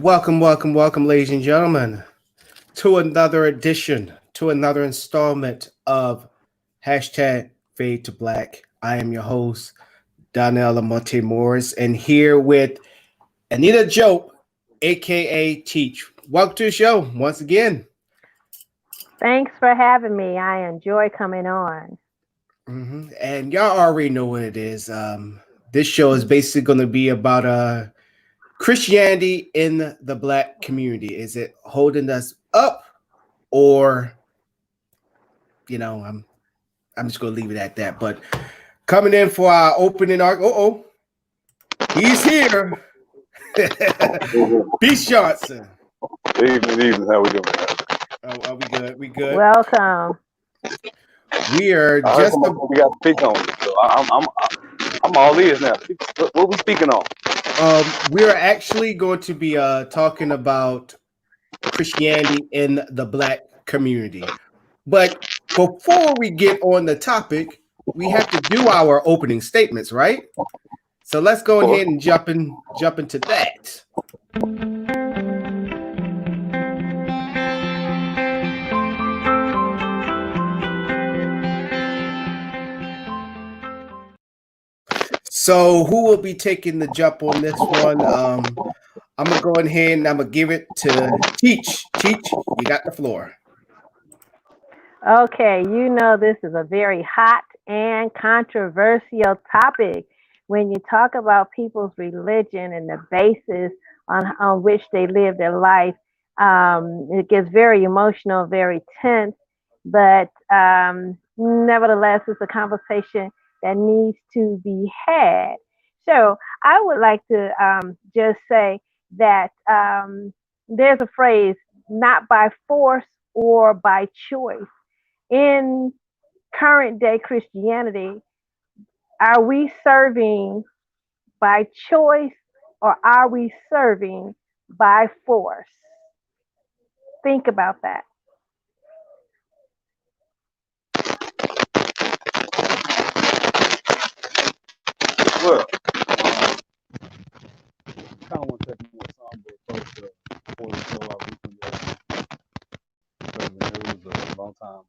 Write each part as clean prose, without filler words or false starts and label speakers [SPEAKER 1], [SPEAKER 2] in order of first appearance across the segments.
[SPEAKER 1] Welcome, ladies and gentlemen, to another edition, to another installment of hashtag Fade to Black. I am your host, Donnell Lamonte Morris, and here with Anita Joe, aka Teach. Welcome to the show once again.
[SPEAKER 2] Thanks for having me. I enjoy coming on.
[SPEAKER 1] And y'all already know what it is. This show is basically going to be about Christianity in the Black community. Is it holding us up, or I'm just gonna leave it at that. But coming in for our opening arc. He's here. Beast Johnson.
[SPEAKER 3] Evening. How we doing?
[SPEAKER 1] Are we good? We good.
[SPEAKER 2] Welcome.
[SPEAKER 1] We are just.
[SPEAKER 3] We got to speak on it. So I'm all ears now. What we speaking on?
[SPEAKER 1] We are actually going to be talking about Christianity in the Black community. But before we get on the topic, we have to do our opening statements, right? So let's go ahead and jump into that. So who will be taking the jump on this one? I'm gonna go ahead and I'm gonna give it to Teach. Teach, you got the floor.
[SPEAKER 2] Okay, this is a very hot and controversial topic when you talk about people's religion and the basis on which they live their life. It gets very emotional, very tense, but nevertheless, it's a conversation that needs to be had. So I would like to just say that there's a phrase, not by force or by choice. In current day Christianity, are we serving by choice or are we serving by force? Think about that.
[SPEAKER 3] Well, I kind of want to take a more somber approach before the show out weekend. Because there was a long time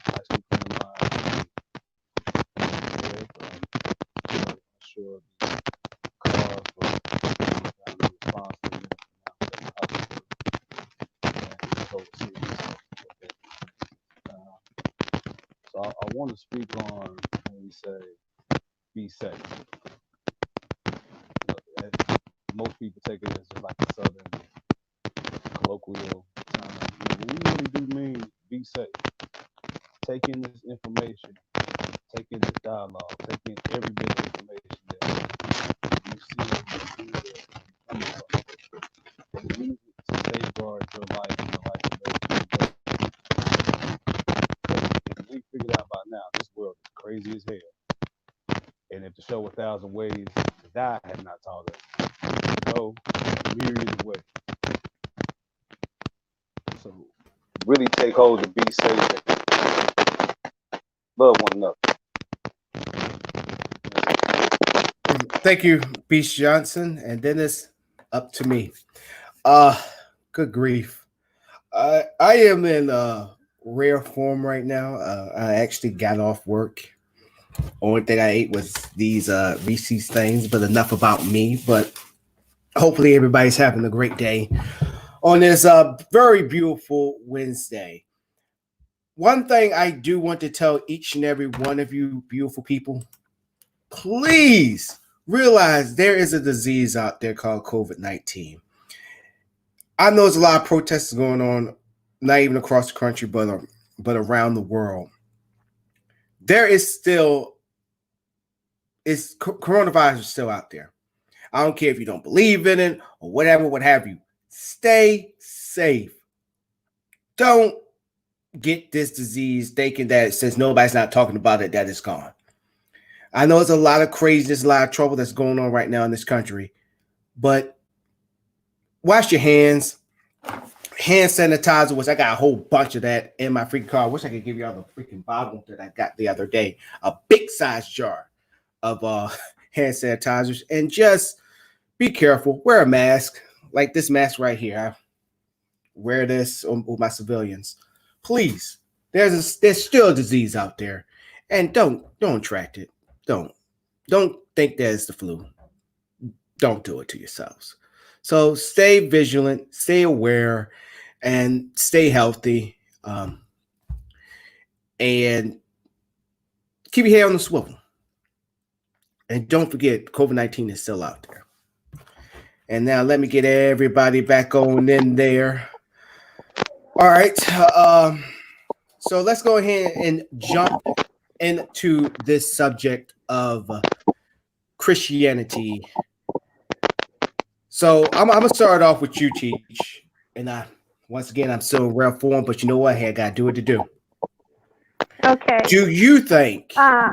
[SPEAKER 3] actually friend of mine. I'm sure the cause for the response to it and overseas. So I want to speak on when we say be safe. Most people take it as just like a southern colloquial term. We really do mean be safe. Take in this information, take in this dialogue, take in every bit of information that you see and use it to safeguard your life and the life of those you we figured out by now this world is crazy as hell. And if the show 1,000 Ways to Die had not taught us, go myriad of ways. So really take hold and be safe and love one another.
[SPEAKER 1] Thank you, Beast Johnson. And then it's up to me. Good grief. I am in rare form right now. I actually got off work. Only thing I ate was these Reese's things, but enough about me. But hopefully everybody's having a great day on this very beautiful Wednesday. One thing I do want to tell each and every one of you beautiful people, please realize there is a disease out there called COVID-19. I know there's a lot of protests going on, not even across the country, but around the world. There is still, coronavirus is still out there. I don't care if you don't believe in it or whatever, what have you. Stay safe. don't get this disease thinking that since nobody's not talking about it, that it's gone. I know there's a lot of craziness, a lot of trouble that's going on right now in this country, but wash your hands. Hand sanitizer, which I got a whole bunch of that in my freaking car. I wish I could give y'all the freaking bottle that I got the other day. A big size jar of hand sanitizers. And just be careful. Wear a mask. Like this mask right here. I wear this with my civilians. Please. There's still a disease out there. And don't track it. Don't think that it's the flu. Don't do it to yourselves. So stay vigilant, stay aware, and stay healthy. And keep your head on the swivel. And don't forget, COVID-19 is still out there. And now let me get everybody back on in there. All right. So let's go ahead and jump into this subject of Christianity. So I'm gonna start off with you, Teach. And once again, I'm still in rare form, but you know what? Hey, I gotta do what to do.
[SPEAKER 2] Okay.
[SPEAKER 1] Do you think? All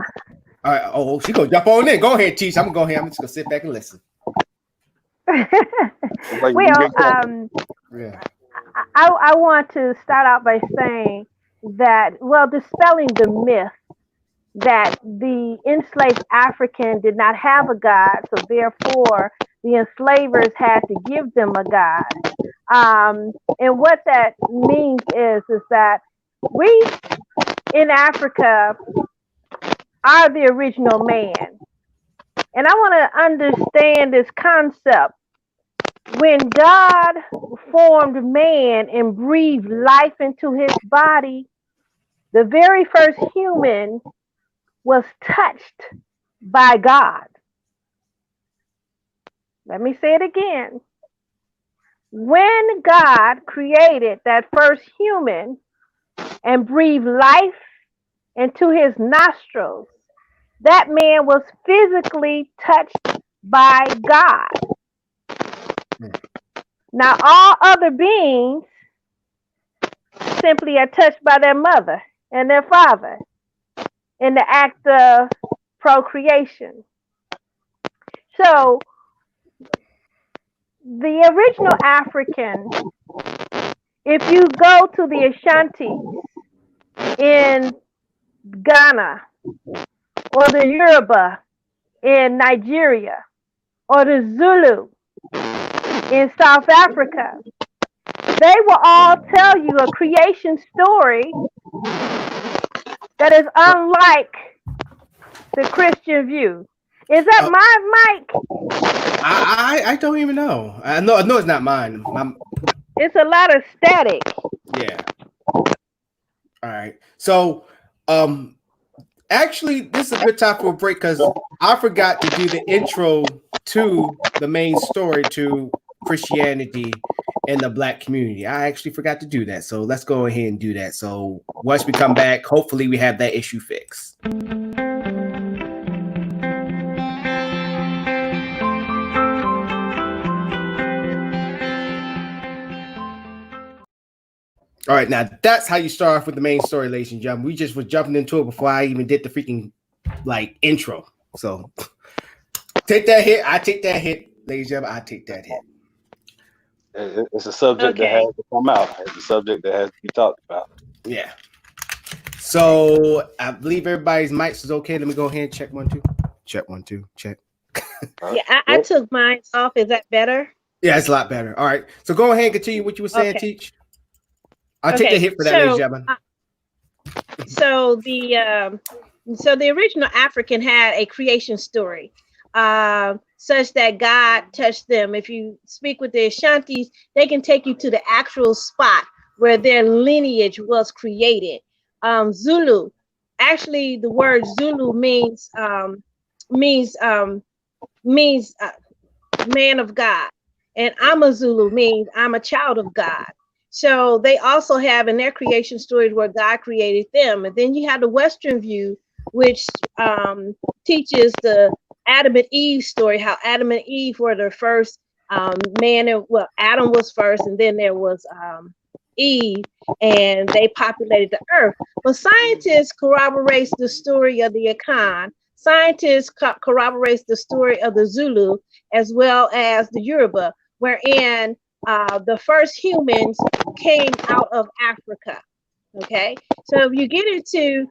[SPEAKER 1] right. Oh, she gonna jump on in. Go ahead, Teach. I'm gonna go ahead. I'm just gonna sit back and listen.
[SPEAKER 2] Well,
[SPEAKER 1] Yeah.
[SPEAKER 2] I want to start out by saying that, well, dispelling the myth that the enslaved African did not have a God, so therefore the enslavers had to give them a God. And what that means is that we in Africa are the original man. And I want to understand this concept. When God formed man and breathed life into his body, the very first human was touched by God. Let me say it again. When God created that first human and breathed life into his nostrils, that man was physically touched by God. Now, all other beings simply are touched by their mother and their father in the act of procreation. So, the original African, if you go to the Ashanti in Ghana, or the Yoruba in Nigeria, or the Zulu in South Africa, they will all tell you a creation story that is unlike the Christian view. Is that my mic?
[SPEAKER 1] I don't even know. I know it's not mine.
[SPEAKER 2] It's a lot of static.
[SPEAKER 1] Yeah. All right. So actually this is a good time for a break because I forgot to do the intro to the main story to Christianity in the Black community. I actually forgot to do that. So let's go ahead and do that. So once we come back, hopefully we have that issue fixed. All right, now that's how you start off with the main story, ladies and gentlemen. We just was jumping into it before I even did the freaking intro. So take that hit. I take that hit, ladies and gentlemen. I take that hit.
[SPEAKER 3] It's a subject that has to come out. It's a subject that has to be talked about.
[SPEAKER 1] Yeah. So I believe everybody's mics is okay. Let me go ahead and check 1 2. Check 1 2. Check.
[SPEAKER 2] Yeah, I took mine off. Is that better?
[SPEAKER 1] Yeah, it's a lot better. All right. So go ahead and continue what you were saying, Teach. I'll take the hit for that, ladies and gentlemen.
[SPEAKER 2] So the original African had a creation story, such that God touched them. If you speak with the Ashantis, they can take you to the actual spot where their lineage was created. Zulu, actually, the word Zulu means man of God, and Amazulu means I'm a child of God. So they also have in their creation stories where God created them. And then you have the Western view, which teaches the Adam and Eve story, how Adam and Eve were the first man. Well, Adam was first, and then there was Eve, and they populated the earth. But scientists corroborates the story of the Akan. Scientists corroborates the story of the Zulu as well as the Yoruba, wherein the first humans came out of Africa. Okay, so if you get into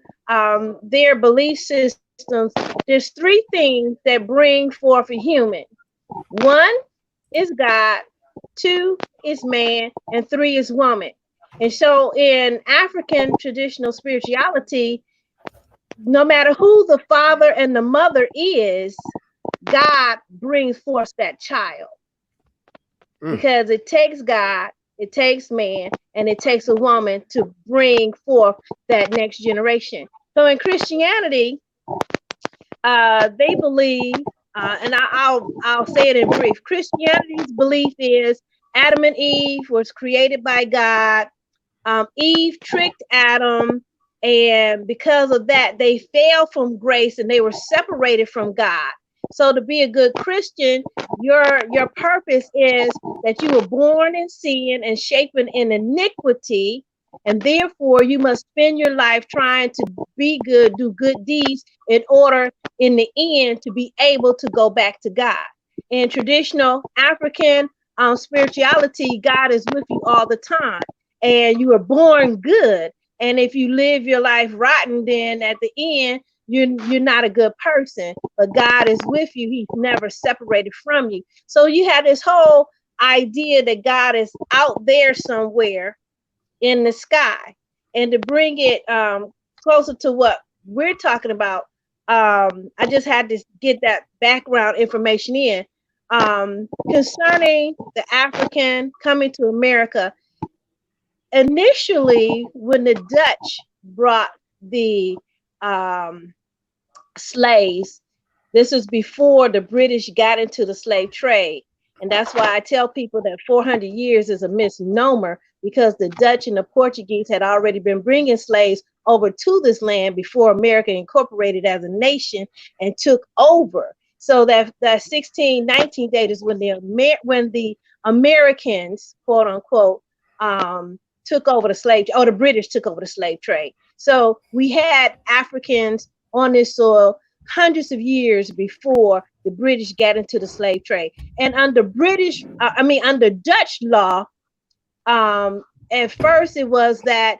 [SPEAKER 2] their belief systems, there's three things that bring forth a human. One is God, two is man, and three is woman. And so in African traditional spirituality, no matter who the father and the mother is, God brings forth that child. Because it takes God, it takes man, and it takes a woman to bring forth that next generation. So in Christianity, they believe, and I'll say it in brief. Christianity's belief is Adam and Eve was created by God. Eve tricked Adam, and because of that, they fell from grace and they were separated from God. So to be a good Christian, your purpose is that you were born in sin and shapen in iniquity, and therefore you must spend your life trying to be good, do good deeds in order in the end to be able to go back to God. In traditional African spirituality, God is with you all the time, and you were born good. And if you live your life rotten, then at the end, you're not a good person, but God is with you. He's never separated from you. So you have this whole idea that God is out there somewhere in the sky. And to bring it closer to what we're talking about, I just had to get that background information in concerning the African coming to America. Initially, when the Dutch brought the slaves, this is before the British got into the slave trade. And that's why I tell people that 400 years is a misnomer, because the Dutch and the Portuguese had already been bringing slaves over to this land before America incorporated as a nation and took over. So that 1619 date is when the Americans, quote unquote, took over the slave, or the British took over the slave trade. So we had Africans on this soil hundreds of years before the British got into the slave trade. And under under Dutch law, at first it was that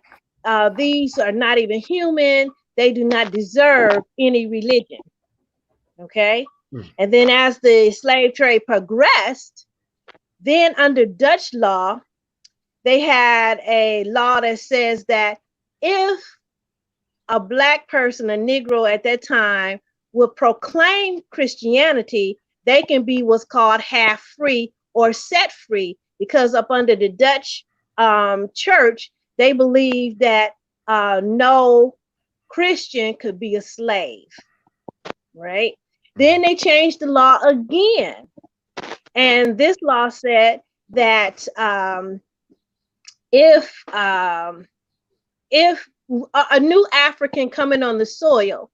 [SPEAKER 2] these are not even human. They do not deserve any religion. Okay. And then as the slave trade progressed, then under Dutch law, they had a law that says that if a Black person, a Negro at that time, would proclaim Christianity, they can be what's called half free or set free, because up under the Dutch church, they believe that no Christian could be a slave, right? Then they changed the law again. And this law said that if a new African coming on the soil,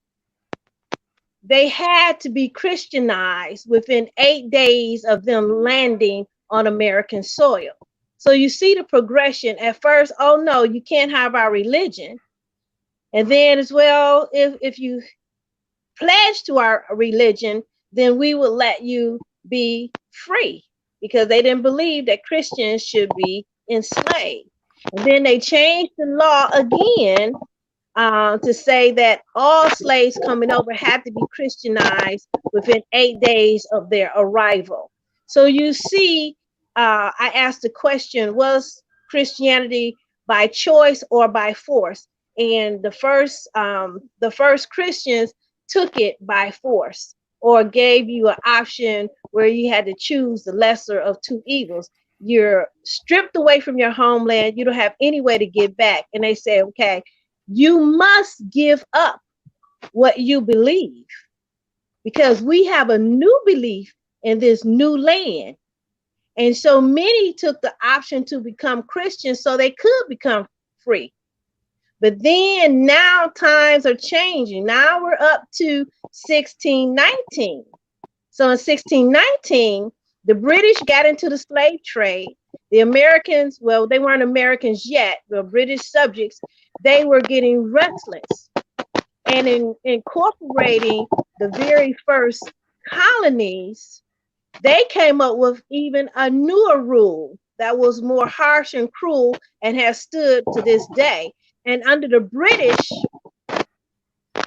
[SPEAKER 2] they had to be Christianized within 8 days of them landing on American soil. So you see the progression. At first, oh no, you can't have our religion. And then as well, if you pledge to our religion, then we will let you be free, because they didn't believe that Christians should be enslaved. And then they changed the law again to say that all slaves coming over had to be Christianized within 8 days of their arrival. So you see, I asked the question, was Christianity by choice or by force? And the first Christians took it by force, or gave you an option where you had to choose the lesser of two evils. You're stripped away from your homeland. You don't have any way to get back. And they say, okay, you must give up what you believe, because we have a new belief in this new land. And so many took the option to become Christians so they could become free. But then now times are changing. Now we're up to 1619. So in 1619, the British got into the slave trade. The Americans, well, they weren't Americans yet, the British subjects, they were getting restless. And in incorporating the very first colonies, they came up with even a newer rule that was more harsh and cruel and has stood to this day. And under the British,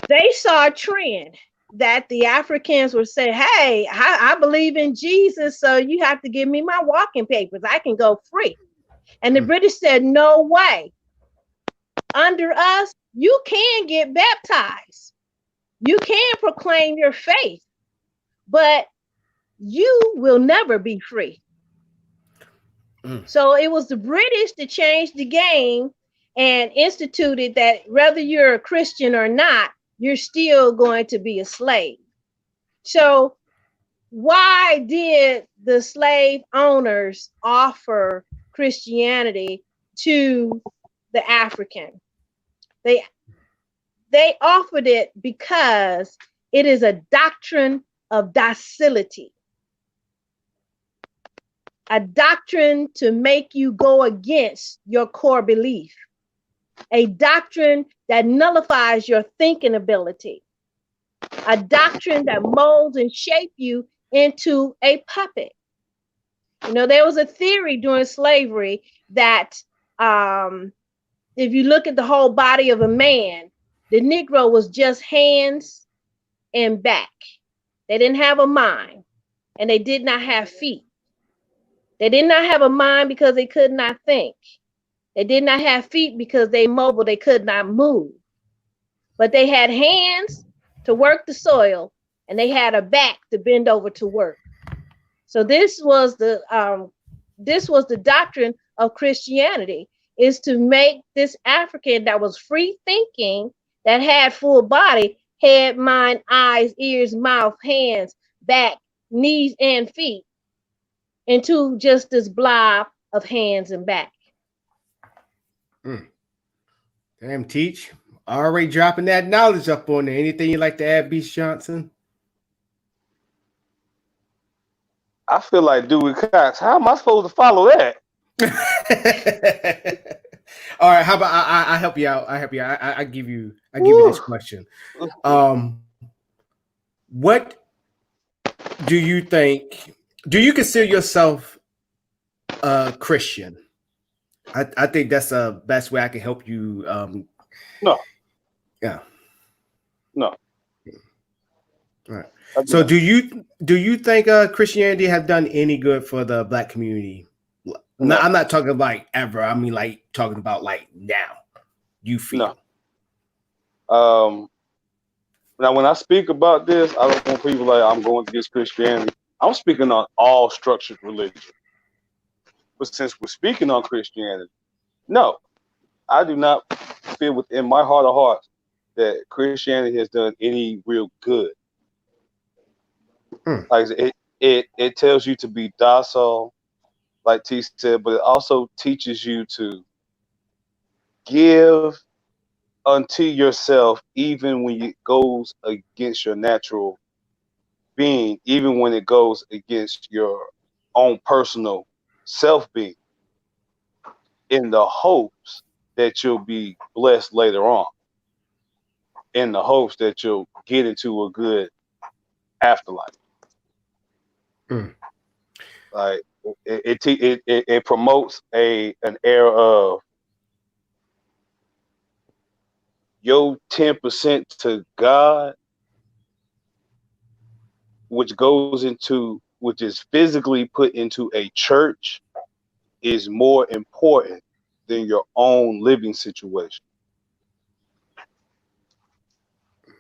[SPEAKER 2] they saw a trend that the Africans would say, hey, I believe in Jesus, so you have to give me my walking papers. I can go free. And the British said, no way. Under us, you can get baptized. You can proclaim your faith, but you will never be free. So it was the British that changed the game and instituted that whether you're a Christian or not, you're still going to be a slave. So why did the slave owners offer Christianity to the African? They offered it because it is a doctrine of docility, a doctrine to make you go against your core belief, a doctrine that nullifies your thinking ability, a doctrine that molds and shapes you into a puppet. You know, there was a theory during slavery that if you look at the whole body of a man, the Negro was just hands and back. They didn't have a mind, and they did not have feet. They did not have a mind because they could not think. They did not have feet because they mobile, they could not move. But they had hands to work the soil, and they had a back to bend over to work. So this was the doctrine of Christianity, is to make this African that was free thinking, that had full body, head, mind, eyes, ears, mouth, hands, back, knees, and feet, into just this blob of hands and back.
[SPEAKER 1] Damn, Teach. Already dropping that knowledge up on there. Anything you'd like to add, Beast Johnson?
[SPEAKER 3] I feel like Dewey Cox. How am I supposed to follow that?
[SPEAKER 1] All right, how about I help you out? I give you this question. What do you think? Do you consider yourself a Christian? I think that's the best way I can help you.
[SPEAKER 3] No.
[SPEAKER 1] Yeah.
[SPEAKER 3] No.
[SPEAKER 1] All right. So do you think Christianity have done any good for the Black community? No, I'm not talking like ever. I mean, like talking about like now. You feel?
[SPEAKER 3] No. Now, when I speak about this, I don't want people like I'm going against Christianity. I'm speaking on all structured religion. But since we're speaking on Christianity, no, I do not feel within my heart of hearts that Christianity has done any real good. Like it tells you to be docile, like T said, but it also teaches you to give unto yourself, even when it goes against your natural being, even when it goes against your own personal self-being, in the hopes that you'll be blessed later on, in the hopes that you'll get into a good afterlife. Like it promotes an era of your 10% to God, which is physically put into a church, is more important than your own living situation.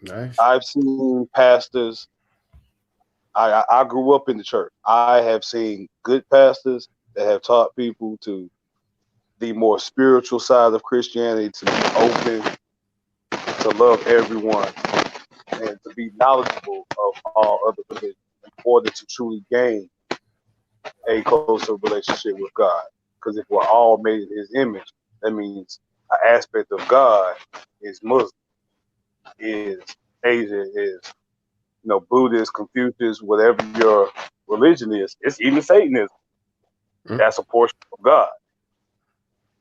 [SPEAKER 1] Nice.
[SPEAKER 3] I've seen pastors. I grew up in the church. I have seen good pastors that have taught people to the more spiritual side of Christianity, to be open, to love everyone, and to be knowledgeable of all other religions in order to truly gain a closer relationship with God. Because if we're all made in His image, that means an aspect of God is Muslim, is Asian, is Buddhist, Confucius, whatever your religion is. It's even Satanism. That's a portion of God.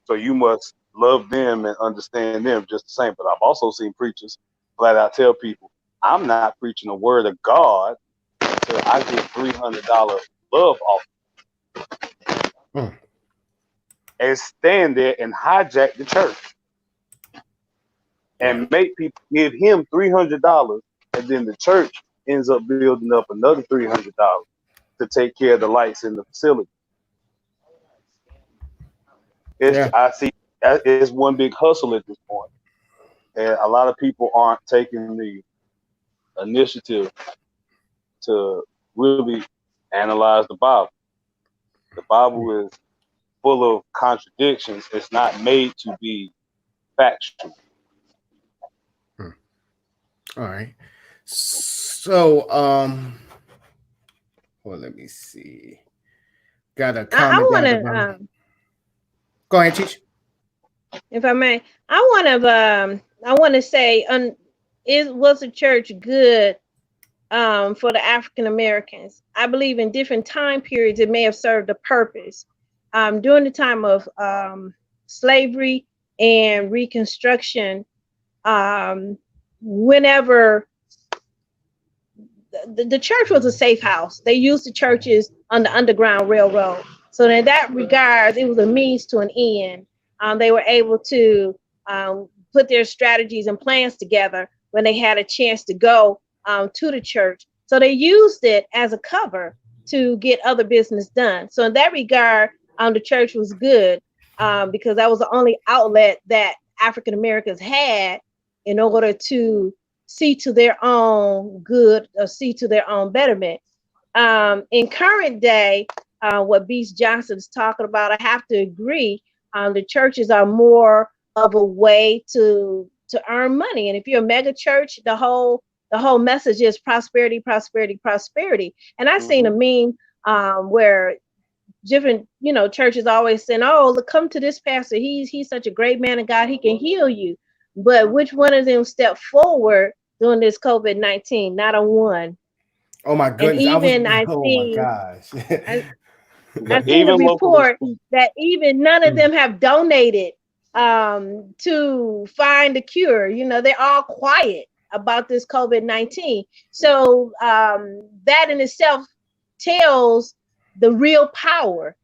[SPEAKER 3] So you must love them and understand them just the same. But I've also seen preachers flat out tell people, I'm not preaching the word of God until I get $300 love off. And stand there and hijack the church and make people give him $300, and then the church ends up building up another $300 to take care of the lights in the facility. I see it's one big hustle at this point, and a lot of people aren't taking the initiative to really analyze the Bible. The Bible is full of contradictions. It's not made to be factual.
[SPEAKER 1] All right. So, well, let me see. Got a comment.
[SPEAKER 2] I want to.
[SPEAKER 1] Go ahead, Teach.
[SPEAKER 2] If I may, I want to say, was the church good for the African Americans? I believe in different time periods it may have served a purpose. During the time of slavery and Reconstruction, whenever the church was a safe house, they used the churches on the Underground Railroad. So in that regard, it was a means to an end. They were able to put their strategies and plans together when they had a chance to go to the church. So they used it as a cover to get other business done. So in that regard, the church was good because that was the only outlet that African Americans had in order to see to their own good or see to their own betterment. In current day, what Beast Johnson is talking about, I have to agree. The churches are more of a way to earn money, and if you're a mega church, the whole message is prosperity, prosperity, prosperity. And I've seen a meme where different churches always saying, "Oh, look, come to this pastor. He's such a great man of God. He can heal you." But which one of them stepped forward during this COVID-19? Not a one.
[SPEAKER 1] Oh my goodness!
[SPEAKER 2] And
[SPEAKER 1] oh my gosh!
[SPEAKER 2] I seen a report that even none of them have donated to find a cure. They're all quiet about this COVID-19. So that in itself tells the real power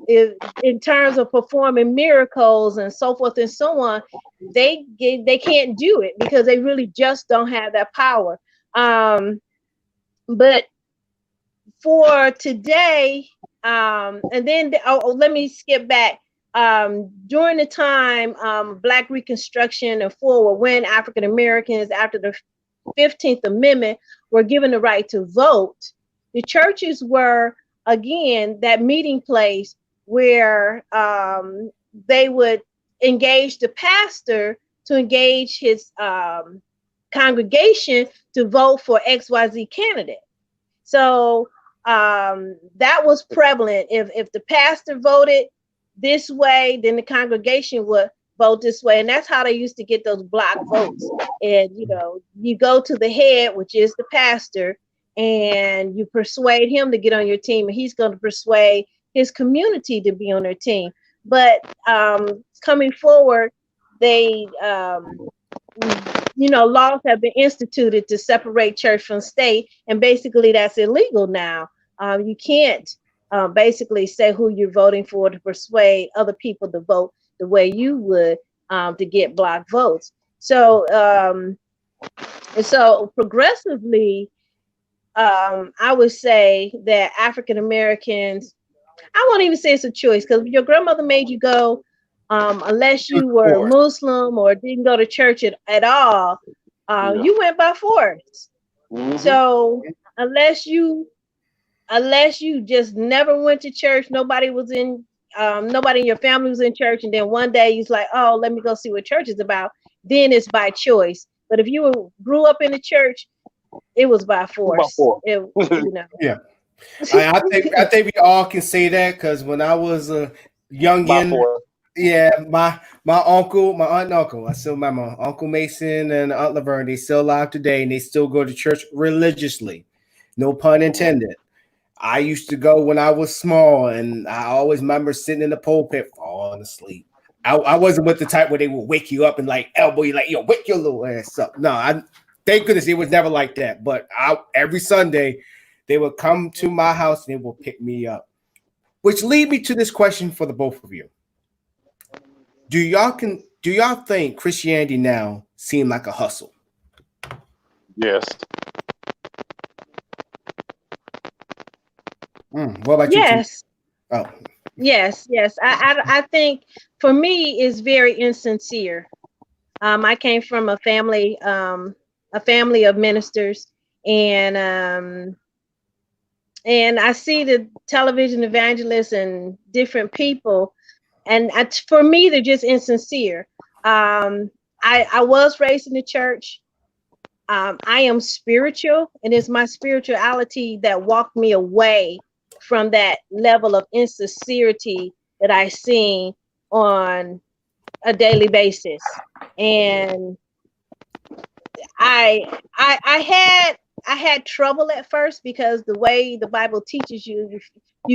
[SPEAKER 2] in terms of performing miracles and so forth and so on. They can't do it because they really just don't have that power. But for today, and then let me skip back. During the time Black Reconstruction and forward, when African Americans after the 15th Amendment were given the right to vote, the churches were again that meeting place where they would engage the pastor to engage his congregation to vote for XYZ candidate. So that was prevalent. If the pastor voted this way, then the congregation would vote this way. And that's how they used to get those block votes. And, you go to the head, which is the pastor, and you persuade him to get on your team, and he's going to persuade his community to be on their team. But coming forward, they, laws have been instituted to separate church from state, and basically that's illegal now. You can't basically say who you're voting for to persuade other people to vote the way you would to get block votes. So progressively, I would say that African Americans, I won't even say it's a choice, because your grandmother made you go, unless you were Muslim or didn't go to church at all, you went by force. So unless you just never went to church, nobody in your family was in church, and then one day you's like, oh, let me go see what church is about, then it's by choice. But if you grew up in the church, it was by force.
[SPEAKER 1] Yeah. I think we all can say that, because when I was a youngin, my uncle, my aunt and uncle, I still remember Uncle Mason and Aunt Laverne, they still alive today, and they still go to church religiously. No pun intended. I used to go when I was small, and I always remember sitting in the pulpit falling asleep. I wasn't with the type where they would wake you up and like elbow you, like, yo, wake your little ass up. No, I thank goodness it was never like that. But every Sunday they would come to my house and they would pick me up. Which lead me to this question for the both of you. Do y'all think Christianity now seem like a hustle?
[SPEAKER 3] Yes.
[SPEAKER 1] What about you?
[SPEAKER 4] Yes.
[SPEAKER 1] Oh,
[SPEAKER 4] Yes, yes. I think for me it's very insincere. I came from a family of ministers, and I see the television evangelists and different people, and for me they're just insincere. I was raised in the church. I am spiritual, and it's my spirituality that walked me away from that level of insincerity that I see on a daily basis. And I had trouble at first, because the way the Bible teaches you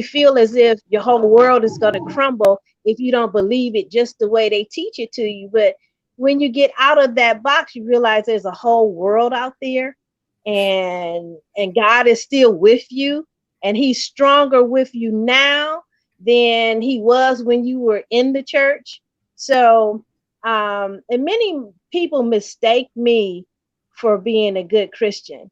[SPEAKER 4] feel as if your whole world is going to crumble if you don't believe it just the way they teach it to you. But when you get out of that box, you realize there's a whole world out there, and God is still with you, and he's stronger with you now than he was when you were in the church. So, and many people mistake me for being a good Christian.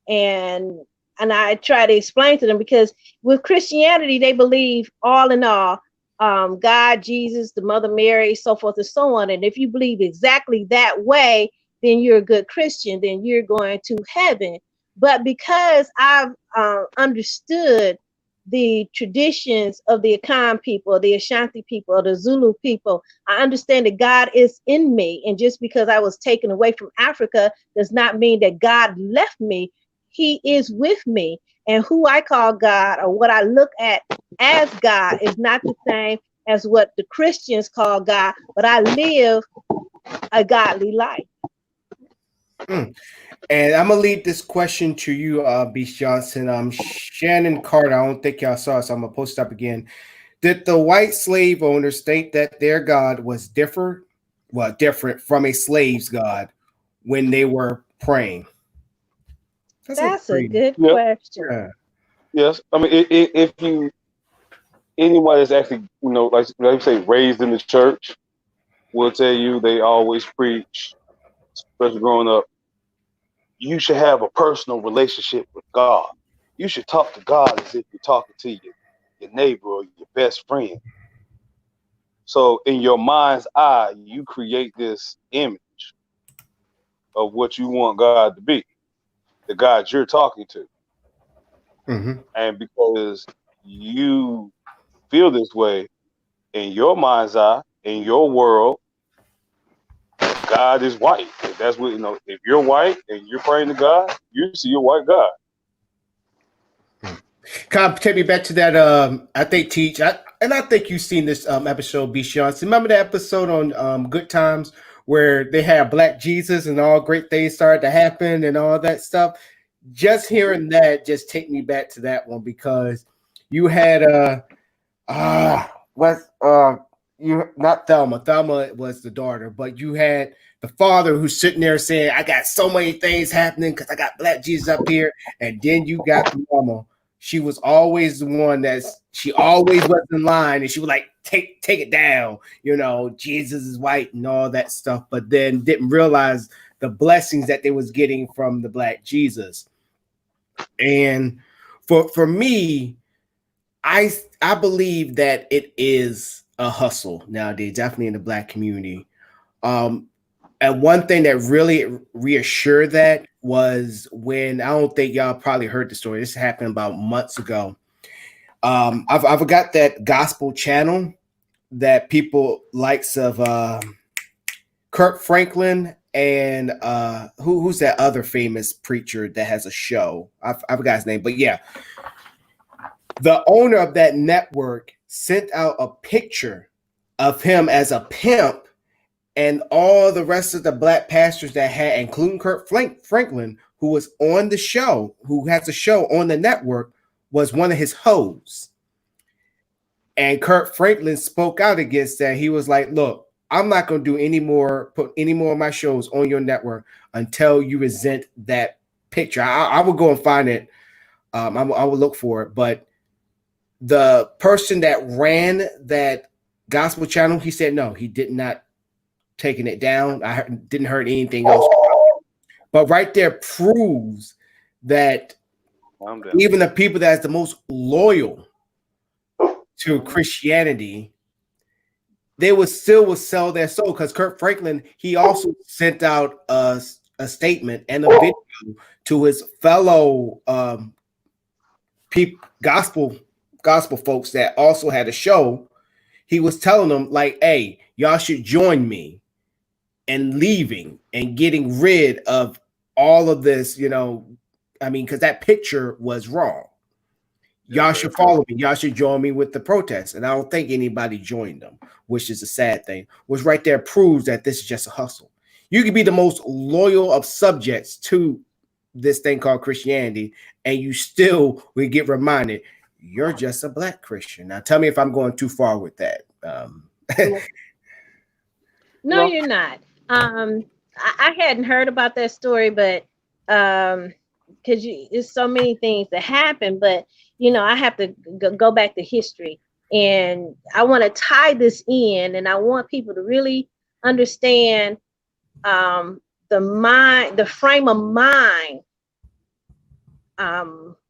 [SPEAKER 4] And I try to explain to them, because with Christianity, they believe all in all, God, Jesus, the Mother Mary, so forth and so on. And if you believe exactly that way, then you're a good Christian, then you're going to heaven. But because I've understood the traditions of the Akan people, the Ashanti people, the Zulu people, I understand that God is in me. And just because I was taken away from Africa does not mean that God left me. He is with me. And who I call God, or what I look at as God, is not the same as what the Christians call God, but I live a godly life.
[SPEAKER 1] And I'm gonna leave this question to you, Beast Johnson. Shannon Carter. I don't think y'all saw it, so I'm gonna post it up again. Did the white slave owners think that their God was different from a slave's God when they were praying?
[SPEAKER 4] That's a good question.
[SPEAKER 1] Yeah.
[SPEAKER 3] Yes. I mean, if you anyone that's actually, like you say, raised in the church, will tell you they always preach, especially growing up, you should have a personal relationship with God. You should talk to God as if you're talking to your neighbor or your best friend. So in your mind's eye, you create this image of what you want God to be, the God you're talking to.
[SPEAKER 1] Mm-hmm. And
[SPEAKER 3] because you feel this way in your mind's eye, in your world, God is white. If that's what if you're white and you're praying to God, you see a white God.
[SPEAKER 1] Kind of take me back to that. I think Teach, I think you've seen this episode, Beast Johnson. Remember the episode on Good Times where they had Black Jesus and all great things started to happen and all that stuff? Just hearing that just take me back to that one, because you had you not Thelma. Thelma was the daughter, but you had the father who's sitting there saying, I got so many things happening because I got Black Jesus up here. And then you got the mama. She was always the one she always was in line, and she would like take it down, Jesus is white and all that stuff, but then didn't realize the blessings that they was getting from the Black Jesus. And for me, I believe that it is a hustle nowadays, definitely in the Black community. And one thing that really reassured that was when, I don't think y'all probably heard the story. This happened about months ago. I forgot that gospel channel that people likes of Kirk Franklin and who's that other famous preacher that has a show? I forgot his name, but yeah. The owner of that network sent out a picture of him as a pimp, and all the rest of the Black pastors that had, including Kirk Franklin, who was on the show, who has a show on the network, was one of his hoes. And Kurt Franklin spoke out against that. He was like, look, I'm not going to do put any more of my shows on your network until you resent that picture. I will go and find it. I will look for it. But the person that ran that gospel channel, he said, no, he did not taking it down. I didn't heard anything else. But right there proves that even the people that's the most loyal to Christianity, they would sell their soul. Because Kurt Franklin, he also sent out a statement and a video to his fellow gospel folks that also had a show. He was telling them like, hey, y'all should join me in leaving and getting rid of all of this, because that picture was wrong. Y'all should follow me. Y'all should join me with the protests. And I don't think anybody joined them, which is a sad thing, which right there proves that this is just a hustle. You can be the most loyal of subjects to this thing called Christianity, and you still will get reminded, you're just a black Christian. Now tell me if I'm going too far with that.
[SPEAKER 4] No, you're not. I hadn't heard about that story, but because there's so many things that happen, but I have to go back to history, and I want to tie this in, and I want people to really understand the frame of mind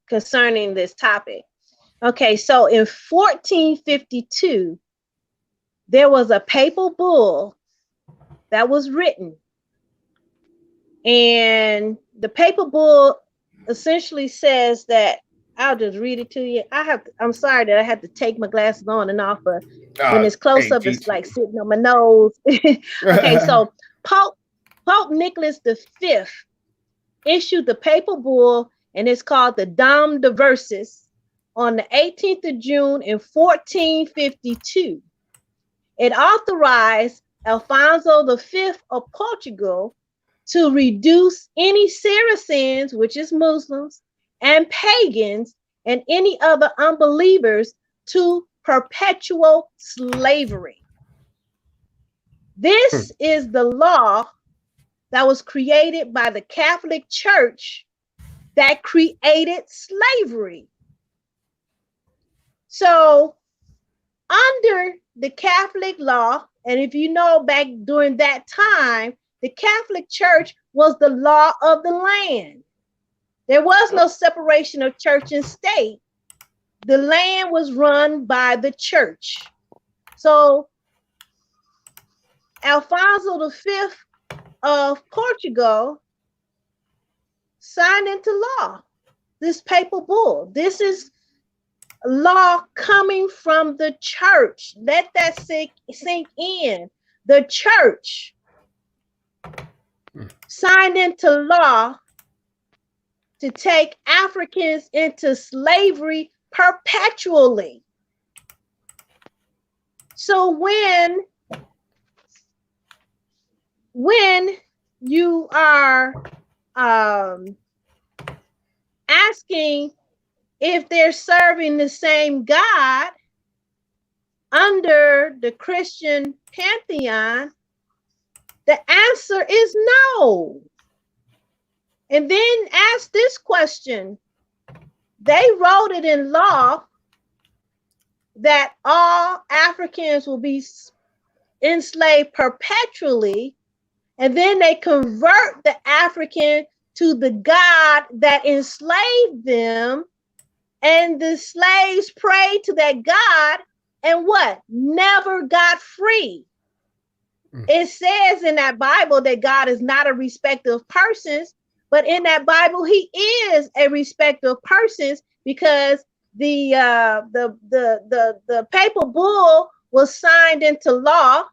[SPEAKER 4] concerning this topic. Okay, so in 1452, there was a papal bull that was written, and the papal bull essentially says that, I'll just read it to you. I'm sorry that I have to take my glasses on and off, but when it's close up, it's like sitting on my nose. Okay, so Pope Nicholas V issued the papal bull, and it's called the Dom Diversis, on the 18th of June in 1452. It authorized Alfonso V of Portugal to reduce any Saracens, which is Muslims, and pagans and any other unbelievers to perpetual slavery. This is the law that was created by the Catholic Church that created slavery. So under the Catholic law, and if you know back during that time, the Catholic Church was the law of the land. There was no separation of church and state. The land was run by the church. So Alfonso V of Portugal signed into law this papal bull. This is law coming from the church. Let that sink in. The church signed into law to take Africans into slavery perpetually. So when you are asking if they're serving the same God under the Christian pantheon, the answer is no. And then ask this question. They wrote it in law that all Africans will be enslaved perpetually, and then they convert the African to the God that enslaved them, and the slaves prayed to that God and what? Never got free. It says in that Bible that God is not a respecter of persons, but in that Bible, he is a respecter of persons, because the papal bull was signed into law,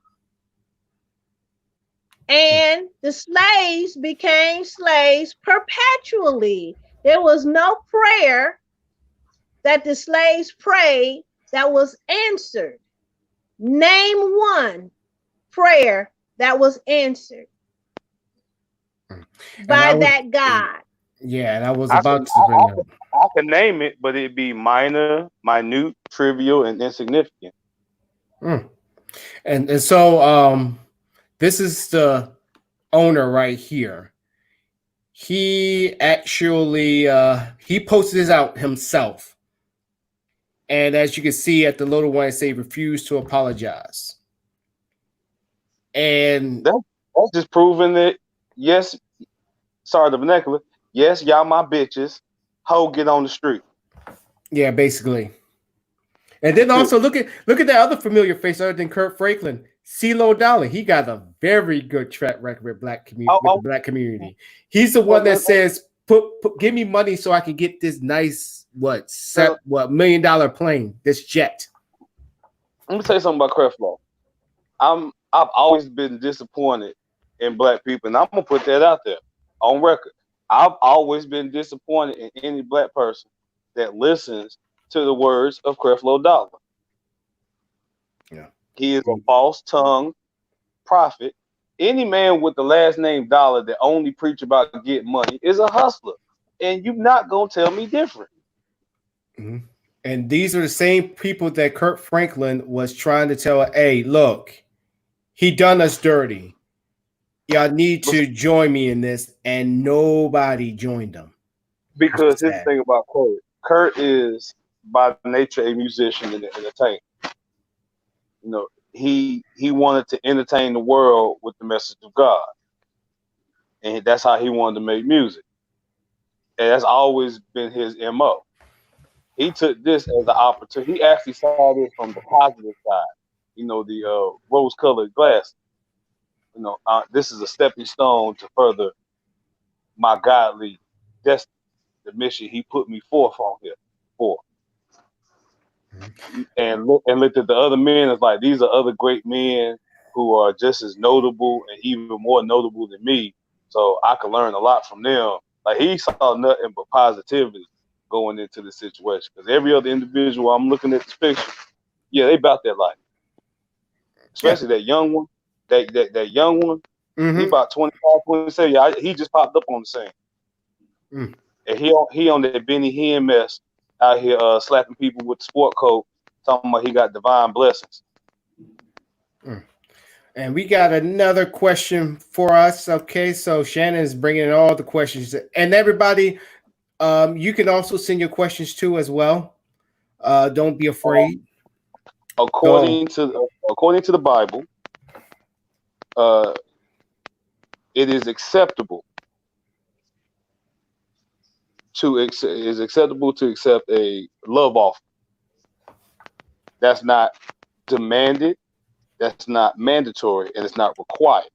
[SPEAKER 4] and the slaves became slaves perpetually. There was no prayer that the slaves prayed that was answered. Name one prayer that was answered by that God.
[SPEAKER 1] Yeah, and I was about to bring that up.
[SPEAKER 5] I
[SPEAKER 3] can name it, but it'd be minor, minute, trivial, and insignificant.
[SPEAKER 1] Mm. And so this is the owner right here. He actually he posted this out himself. And as you can see at the little one, it say refuse to apologize. And
[SPEAKER 3] that's just proving that, yes, sorry, the vernacular, yes, y'all my bitches, ho, get on the street.
[SPEAKER 1] yeah, basically. And then also look at that other familiar face other than Kurt Franklin, CeeLo Dollar. He got a very good track record with black community. He's the one that says, give me money so I can get this nice $1 million plane, this jet.
[SPEAKER 3] Let me tell you something about Creflo. I've always been disappointed in black people, and I'm gonna put that out there on record. I've always been disappointed in any black person that listens to the words of Creflo Dollar.
[SPEAKER 1] Yeah,
[SPEAKER 3] he is a false tongue prophet. Any man with the last name Dollar that only preach about getting money is a hustler, and you're not gonna tell me different.
[SPEAKER 1] Mm-hmm. And these are the same people that Kurt Franklin was trying to tell, hey, look, he done us dirty. Y'all need to join me in this, and nobody joined him.
[SPEAKER 3] Because here's the thing about Kurt. Kurt is by nature a musician and an entertainer. You know, he wanted to entertain the world with the message of God. And that's how he wanted to make music. And that's always been his MO. He took this as an opportunity. He actually saw this from the positive side. You know, the rose-colored glass. You know, this is a stepping stone to further my godly destiny, the mission he put me forth on here for. And looked at the other men as like, these are other great men who are just as notable and even more notable than me. So I could learn a lot from them. Like, he saw nothing but positivity going into the situation. Because every other individual I'm looking at this picture, yeah, they about that life. Especially that young one. That young one, he about 25, 27. Yeah, he just popped up on the scene. And he on that Benny Hinn mess out here slapping people with the sport coat, talking about he got divine blessings.
[SPEAKER 1] And we got another question for us. Okay, so Shannon is bringing in all the questions. And everybody, you can also send your questions too as well. Don't be afraid.
[SPEAKER 3] According to the Bible, it is acceptable to accept a love offer. That's not demanded, that's not mandatory, and it's not required.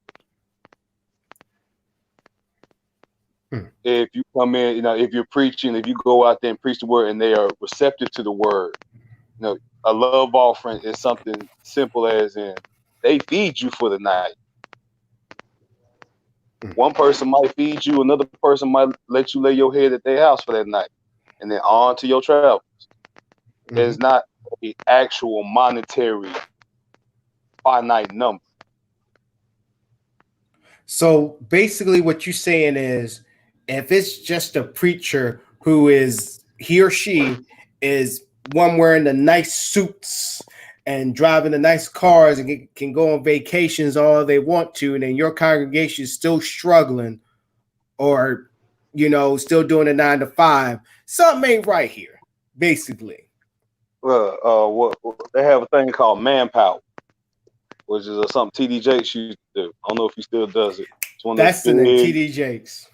[SPEAKER 3] If you come in, you know, if you're preaching, if you go out there and preach the word and they are receptive to the word, you know, a love offering is something simple as in they feed you for the night. One person might feed you, another person might let you lay your head at their house for that night, and then on to your travels. There's not an actual monetary finite number.
[SPEAKER 1] So basically what you're saying is, if it's just a preacher who is, he or she is one wearing the nice suits and driving the nice cars and can go on vacations all they want to, and then your congregation is still struggling or, you know, still doing a 9 to 5, something ain't right here, basically.
[SPEAKER 3] Well, they have a thing called Manpower, which is something TD Jakes used to do. I don't know if he still does it. It's one
[SPEAKER 1] That's the TD Jakes.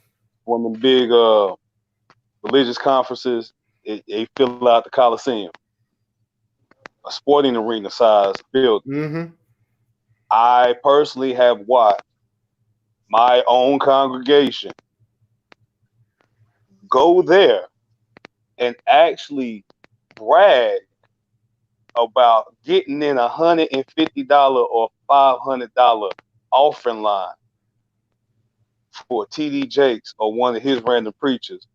[SPEAKER 3] One of the big religious conferences. They fill out the Coliseum, a sporting arena size building. I personally have watched my own congregation go there and actually brag about getting in $150 or $500 offering line for TD Jakes or one of his random preachers,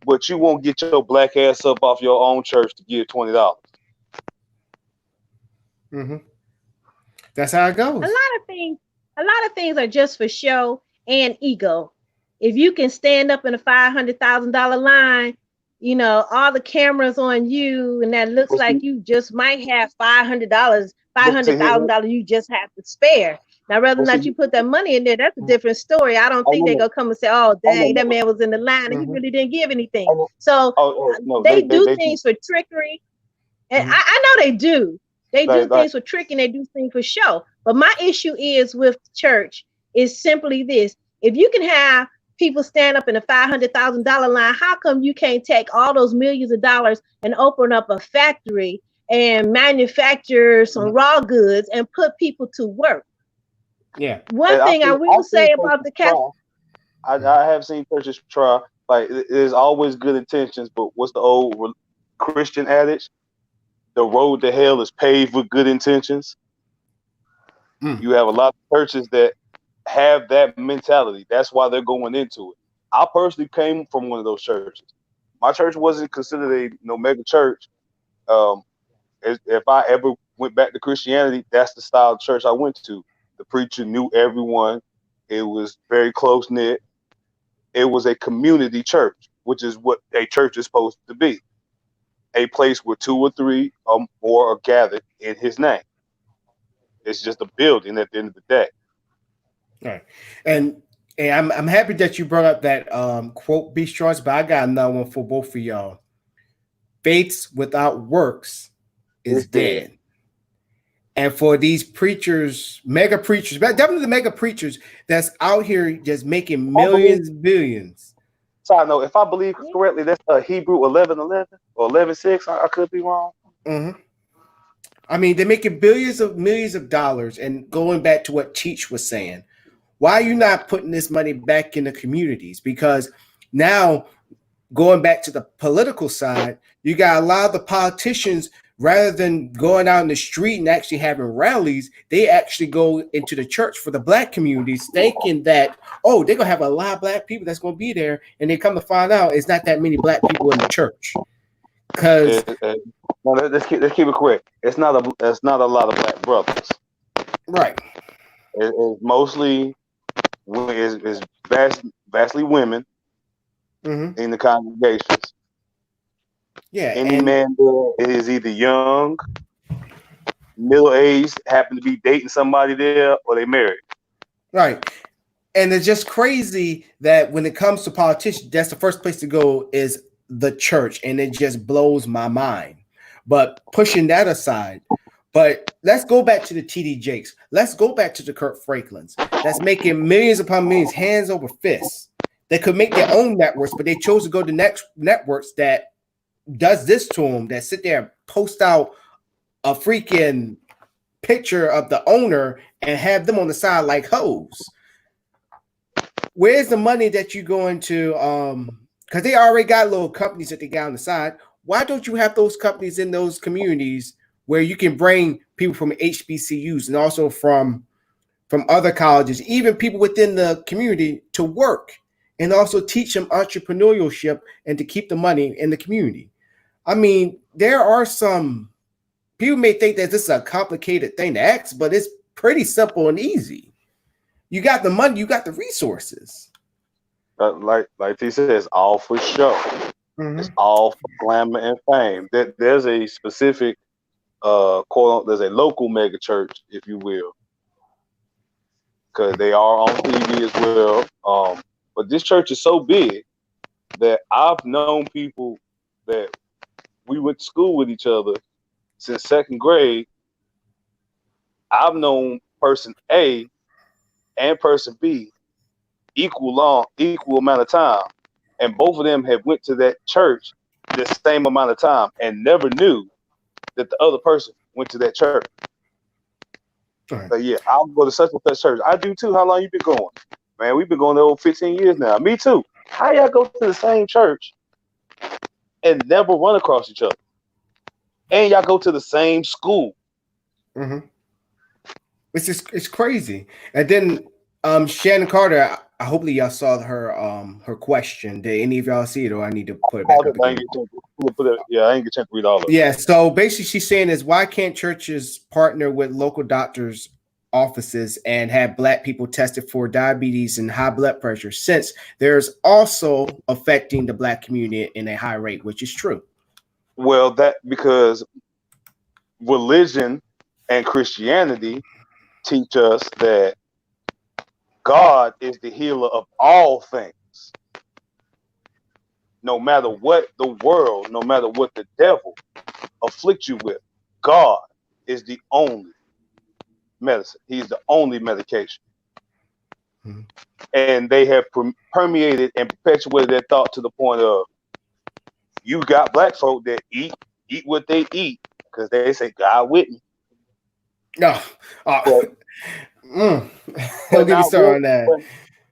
[SPEAKER 3] but you won't get your black ass up off your own church to give $20.
[SPEAKER 1] That's how it goes.
[SPEAKER 4] A lot of things are just for show and ego. If you can stand up in a $500,000 line, all the cameras on you, and that looks
[SPEAKER 3] Well,
[SPEAKER 4] like
[SPEAKER 3] see,
[SPEAKER 4] you just might have $500,
[SPEAKER 3] but see,
[SPEAKER 4] $500,000 you just have to spare. Now, whether or
[SPEAKER 3] well, see,
[SPEAKER 4] not you put that money in there, that's a different story. I don't
[SPEAKER 3] I
[SPEAKER 4] think they're
[SPEAKER 3] know,
[SPEAKER 4] gonna come and say, "Oh,
[SPEAKER 3] I know,
[SPEAKER 4] dang, that man was in the line and he
[SPEAKER 1] Mhm.
[SPEAKER 4] really didn't give anything."
[SPEAKER 3] I know.
[SPEAKER 4] So
[SPEAKER 3] No,
[SPEAKER 4] they
[SPEAKER 3] they
[SPEAKER 4] do
[SPEAKER 3] they do.
[SPEAKER 4] things for trickery, and
[SPEAKER 1] Mhm.
[SPEAKER 4] I know they do. They do
[SPEAKER 3] Like
[SPEAKER 4] things for trick and they do things for show. But my issue is with church is simply this: if you can have people stand up in a $500,000 line, how come you can't take all those millions of dollars and open up a factory and manufacture some raw goods and put people to work?
[SPEAKER 1] Yeah.
[SPEAKER 4] One
[SPEAKER 3] and
[SPEAKER 4] thing I will
[SPEAKER 3] I've seen
[SPEAKER 4] say about
[SPEAKER 3] churches
[SPEAKER 4] the Catholic,
[SPEAKER 3] try. I have seen churches try. Like there's always good intentions, but what's the old Christian adage? The road to hell is paved with good intentions.
[SPEAKER 1] Mm.
[SPEAKER 3] You have a lot of churches that have that mentality. That's why they're going into it. I personally came from one of those churches. My church wasn't considered a mega church. Um, if I ever went back to Christianity, that's the style of church I went to. The preacher knew everyone. It was very close knit. It was a community church, which is what a church is supposed to be. A place where two or three or more are gathered in his name. It's just a building at the end of the day.
[SPEAKER 1] Right. And I'm happy that you brought up that quote Beast Charts, but I got another one for both of y'all. Faith without works is
[SPEAKER 3] It's dead.
[SPEAKER 1] dead. And for these preachers, mega preachers, but definitely the mega preachers that's out here just making millions, billions.
[SPEAKER 3] Side note, if I believe correctly, that's Hebrew 11:11 or 11:6. I could be wrong.
[SPEAKER 1] Mm-hmm. I mean, they're making billions of millions of dollars. And going back to what Teach was saying, why are you not putting this money back in the communities? Because now, going back to the political side, you got a lot of the politicians, rather than going out in the street and actually having rallies, they actually go into the church for the black communities, thinking that, oh, they're gonna have a lot of black people that's gonna be there, and they come to find out it's not that many black people in the church. Because
[SPEAKER 3] No, let's keep it correct. It's not a lot of black brothers.
[SPEAKER 1] right.
[SPEAKER 3] It's mostly it's vastly women
[SPEAKER 1] Mm-hmm.
[SPEAKER 3] in the congregations.
[SPEAKER 1] Yeah,
[SPEAKER 3] Any
[SPEAKER 1] and
[SPEAKER 3] man there is either young, middle aged, happen to be dating somebody there, or they married.
[SPEAKER 1] right. And it's just crazy that when it comes to politicians, that's the first place to go is the church, and it just blows my mind. But pushing that aside, but let's go back to the TD Jakes. Let's go back to the Kurt Franklins. That's making millions upon millions, hands over fists. They could make their own networks, but they chose to go to next networks that does this to them. That sit there and post out a freaking picture of the owner and have them on the side like hoes. Where's the money that you going to because they already got little companies that they got on the side. Why don't you have those companies in those communities where you can bring people from HBCUs and also from other colleges, even people within the community, to work and also teach them entrepreneurship and to keep the money in the community? I mean, there are some people may think that this is a complicated thing to ask, but it's pretty simple and easy. You got the money, you got the resources.
[SPEAKER 3] Like T said, it's all for show.
[SPEAKER 1] Mm-hmm.
[SPEAKER 3] It's all for glamour and fame. There's a specific there's a local mega church, if you will, because they are on TV as well. But this church is so big that I've known people that we went to school with each other since second grade. I've known person A and person B equal amount of time, and both of them have went to that church the same amount of time and never knew that the other person went to that church.
[SPEAKER 1] Right.
[SPEAKER 3] But yeah, I'll go to such and such church. I do too. How long you been going? Man, we've been going there over 15 years now. Me too. How y'all go to the same church and never run across each other? And y'all go to the same school.
[SPEAKER 1] Mm-hmm. It's crazy. And then Shannon Carter, hopefully y'all saw her question. Did any of y'all see it, or I need to put it back up again?
[SPEAKER 3] I didn't get a chance to read all of it.
[SPEAKER 1] Yeah, so basically she's saying is, why can't churches partner with local doctors' offices and had black people tested for diabetes and high blood pressure, since there's also affecting the black community in a high rate, which is true.
[SPEAKER 3] Well, that because religion and Christianity teach us that God is the healer of all things. No matter what the world, no matter what the devil afflicts you with, God is the only medicine. He's the only medication.
[SPEAKER 1] Mm-hmm.
[SPEAKER 3] And they have permeated and perpetuated that thought to the point of, you got black folk that eat what they eat because they say God with me.
[SPEAKER 1] No, don't get me started on that.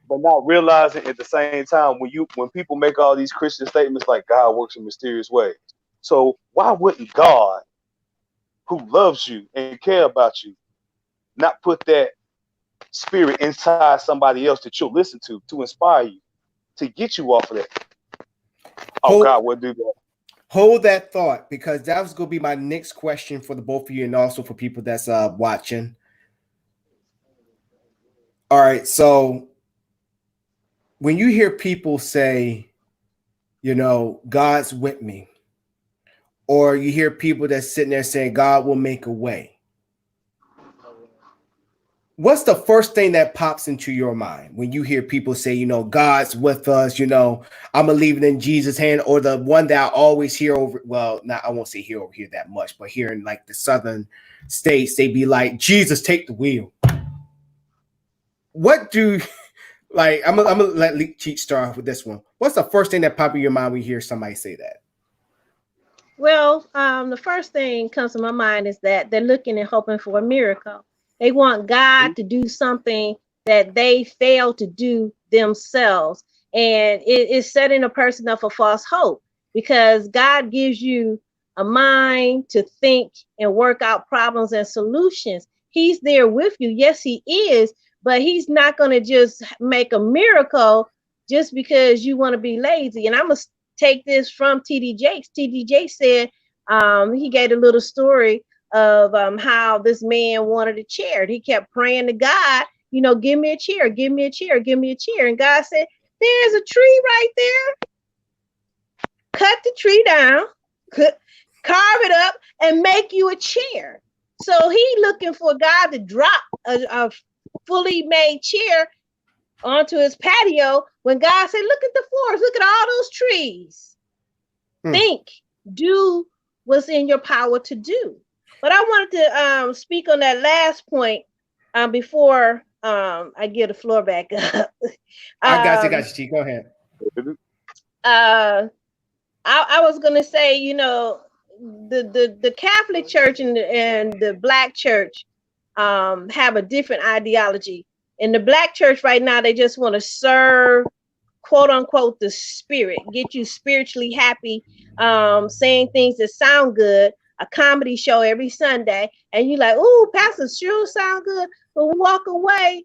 [SPEAKER 3] But not realizing at the same time, when people make all these Christian statements like God works in mysterious ways, so why wouldn't God, who loves you and care about you, not put that spirit inside somebody else that you'll listen to inspire you, to get you off of that? God would do that.
[SPEAKER 1] Hold that thought, because that was going to be my next question for the both of you, and also for people that's watching. All right, so when you hear people say, God's with me, or you hear people that's sitting there saying God will make a way, what's the first thing that pops into your mind when you hear people say, God's with us, I'm gonna leave it in Jesus' hand? Or the one that I always hear I won't say hear over here that much, but here in like the southern states, they be like, Jesus, take the wheel. What do I'm gonna let Cheech start with this one. What's the first thing that pops in your mind when you hear somebody say that?
[SPEAKER 4] Well, the first thing comes to my mind is that they're looking and hoping for a miracle. They want God to do something that they fail to do themselves. And it is setting a person up for false hope, because God gives you a mind to think and work out problems and solutions. He's there with you. Yes, he is, but he's not going to just make a miracle just because you want to be lazy. And I'm going to take this from TD Jakes. TD Jakes said, he gave a little story of how this man wanted a chair. He kept praying to God, give me a chair, give me a chair, give me a chair. And God said, there's a tree right there. Cut the tree down, carve it up, and make you a chair. So he looking for God to drop a fully made chair onto his patio, when God said, look at the forest, look at all those trees. Think, do what's in your power to do. But I wanted to speak on that last point before I give the floor back up.
[SPEAKER 1] I got you, Chief. Go ahead.
[SPEAKER 4] I was going to say, the Catholic Church and the Black Church have a different ideology. In the Black Church right now, they just want to serve, quote unquote, the spirit, get you spiritually happy, saying things that sound good, a comedy show every Sunday, and you're like, "Ooh, Pastor sure sound good," but walk away.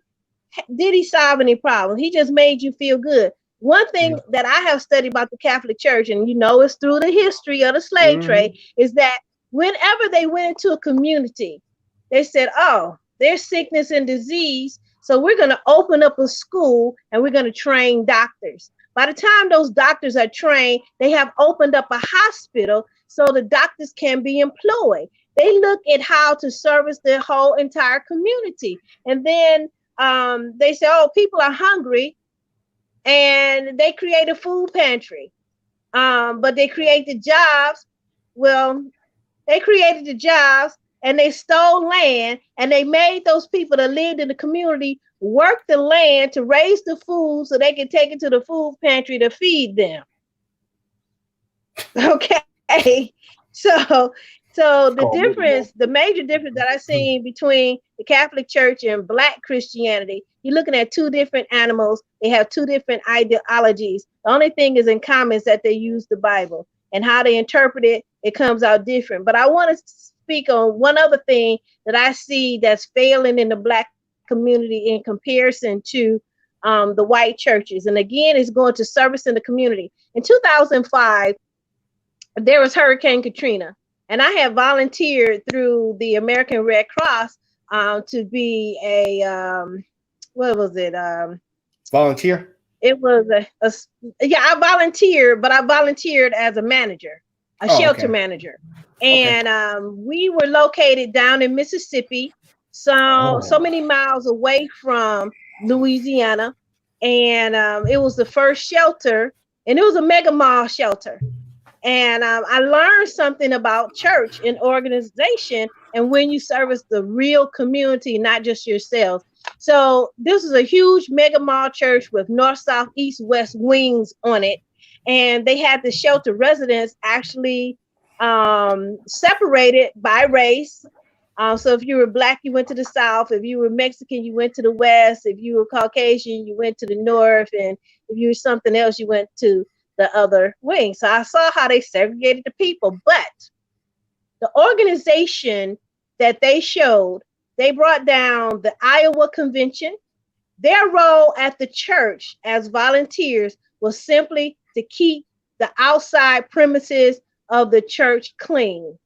[SPEAKER 4] Did he solve any problem? He just made you feel good. One thing that I have studied about the Catholic Church, and it's through the history of the slave trade, is that whenever they went into a community, they said, "Oh, there's sickness and disease, so we're going to open up a school and we're going to train doctors." By the time those doctors are trained, they have opened up a hospital so the doctors can be employed. They look at how to service their whole entire community. And then they say, oh, people are hungry, and they create a food pantry. But they create the jobs. Well, they created the jobs, and they stole land, and they made those people that lived in the community work the land to raise the food so they can take it to the food pantry to feed them. Okay, so the major difference that I seen between the Catholic Church and Black Christianity, you're looking at two different animals. They have two different ideologies. The only thing is in common is that they use the Bible, and how they interpret it, it comes out different. But I want to speak on one other thing that I see that's failing in the Black community in comparison to the white churches. And again, it's going to service in the community. In 2005, there was Hurricane Katrina, and I had volunteered through the American Red Cross to be a what was it?
[SPEAKER 1] Volunteer.
[SPEAKER 4] It was yeah, I volunteered, but I volunteered as a manager, a
[SPEAKER 1] Oh,
[SPEAKER 4] shelter
[SPEAKER 1] okay.
[SPEAKER 4] manager.
[SPEAKER 1] Okay.
[SPEAKER 4] And we were located down in Mississippi, so
[SPEAKER 1] Oh.
[SPEAKER 4] many miles away from Louisiana. And it was the first shelter, and it was a mega mall shelter. And I learned something about church and organization, and when you service the real community, not just yourself. So this is a huge mega mall church with north, south, east, west wings on it. And they had the shelter residents actually separated by race. So if you were black, you went to the south. If you were Mexican, you went to the west. If you were Caucasian, you went to the north. And if you were something else, you went to the other wing. So I saw how they segregated the people. But the organization that they showed, they brought down the Iowa Convention. Their role at the church as volunteers was simply to keep the outside premises of the church clean.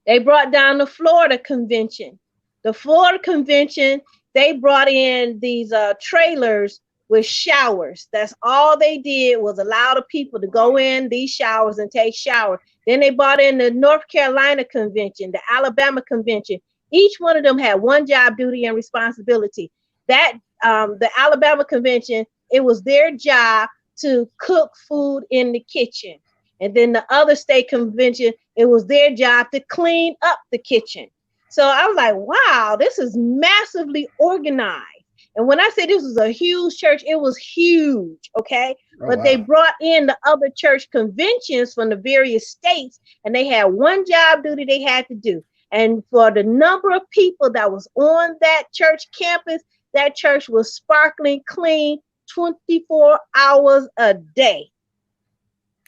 [SPEAKER 4] They brought down the Florida Convention. The Florida Convention, they brought in these trailers with showers. That's all they did, was allow the people to go in these showers and take showers. Then they brought in the North Carolina Convention, the Alabama Convention. Each one of them had one job, duty, and responsibility. That the Alabama Convention, it was their job to cook food in the kitchen. And then the other state convention, it was their job to clean up the kitchen. So I was like, wow, this is massively organized. And when I say this was a huge church, it was huge, okay?
[SPEAKER 1] Oh,
[SPEAKER 4] But
[SPEAKER 1] wow.
[SPEAKER 4] they brought in the other church conventions from the various states, and they had one job duty they had to do. And for the number of people that was on that church campus, that church was sparkling clean 24 hours a day.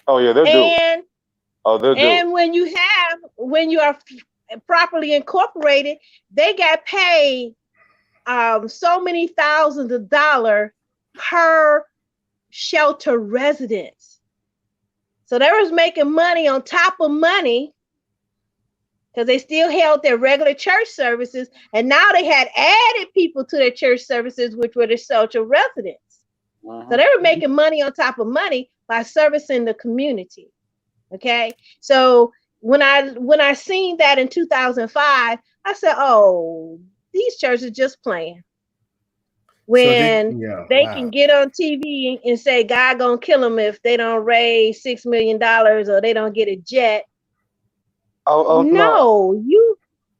[SPEAKER 5] Oh yeah, they'll do it.
[SPEAKER 4] And
[SPEAKER 5] Oh, they'll do it.
[SPEAKER 4] and when you are properly incorporated, they got paid so many thousands of dollars per shelter residence. So they was making money on top of money, because they still held their regular church services, and now they had added people to their church services, which were the shelter residents. So they were making money on top of money by servicing the community. Okay, so when I seen that in 2005, I said, "Oh, these churches just playing." When they
[SPEAKER 1] wow.
[SPEAKER 4] can get on TV and say God gonna kill them if they don't raise $6 million or they don't get a jet.
[SPEAKER 5] Oh no.
[SPEAKER 4] No,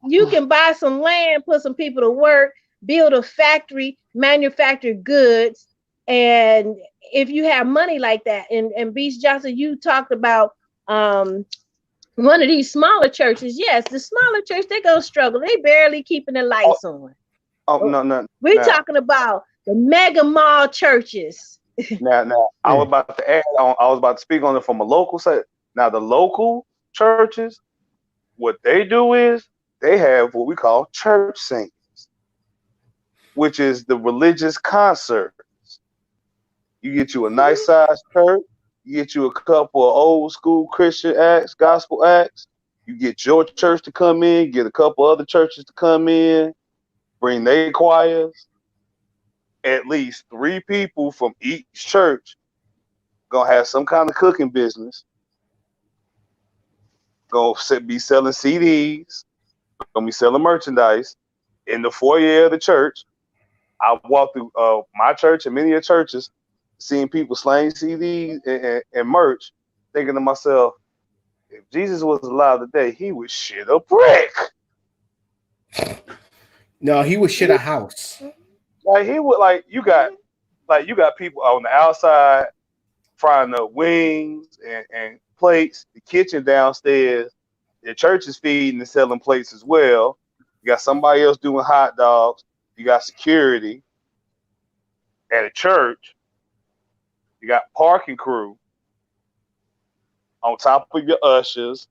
[SPEAKER 4] you can buy some land, put some people to work, build a factory, manufacture goods, and if you have money like that, and Beast Johnson, you talked about one of these smaller churches. Yes, the smaller church, they're gonna struggle. They barely keeping the lights on.
[SPEAKER 5] Oh no.
[SPEAKER 4] We're
[SPEAKER 5] Now,
[SPEAKER 4] talking about the mega mall churches.
[SPEAKER 5] now, I was about to add on. I was about to speak on it from a local side. Now, the local churches, what they do is they have what we call church singings, which is the religious concerts. You get you a nice sized church. You get you a couple of old school Christian acts, gospel acts. You get your church to come in, get a couple other churches to come in, bring their choirs. At least 3 people from each church gonna have some kind of cooking business. Gonna be selling CDs. Gonna be selling merchandise in the foyer of the church. I walk through my church and many of churches, seeing people slaying CDs and merch, thinking to myself, if Jesus was alive today, he would shit a brick.
[SPEAKER 1] No, he would shit a house.
[SPEAKER 5] Like he would, you got people on the outside frying up wings and plates. The kitchen downstairs, the church is feeding and selling plates as well. You got somebody else doing hot dogs. You got security at a church. You got parking crew on top of your ushers,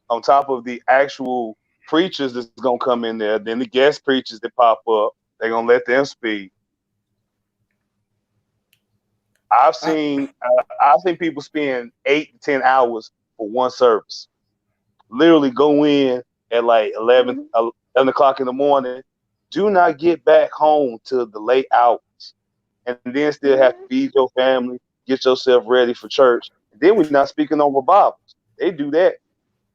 [SPEAKER 5] on top of the actual preachers that's gonna come in there. Then the guest preachers that pop up, they're gonna let them speak. I've seen people spend 8 to 10 hours for one service. Literally go in at like 11 11 o'clock in the morning. Do not get back home till the late hours, and then still have to feed your family, get yourself ready for church. And then we're not speaking on revivals. They do that.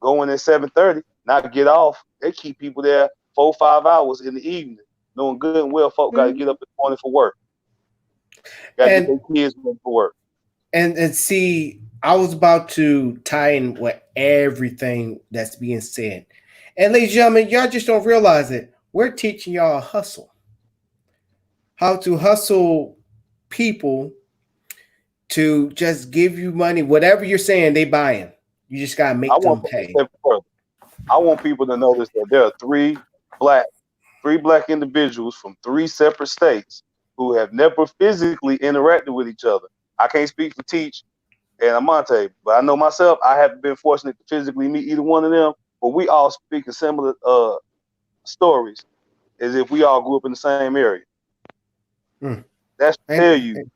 [SPEAKER 5] Go in at 7:30, not get off. They keep people there 4 or 5 hours in the evening, knowing good and well folk got to get up in the morning for work. Got to get their kids ready for work.
[SPEAKER 1] And see, I was about to tie in with everything that's being said. And ladies and gentlemen, y'all just don't realize it. We're teaching y'all a hustle. How to hustle people to just give you money. Whatever you're saying, they buying. You just gotta make them pay.
[SPEAKER 5] I want people to notice that there are three black individuals from 3 separate states who have never physically interacted with each other. I can't speak for Teach and Amante, but I know myself, I haven't been fortunate to physically meet either one of them, but we all speak a similar stories as if we all grew up in the same area. That's to tell you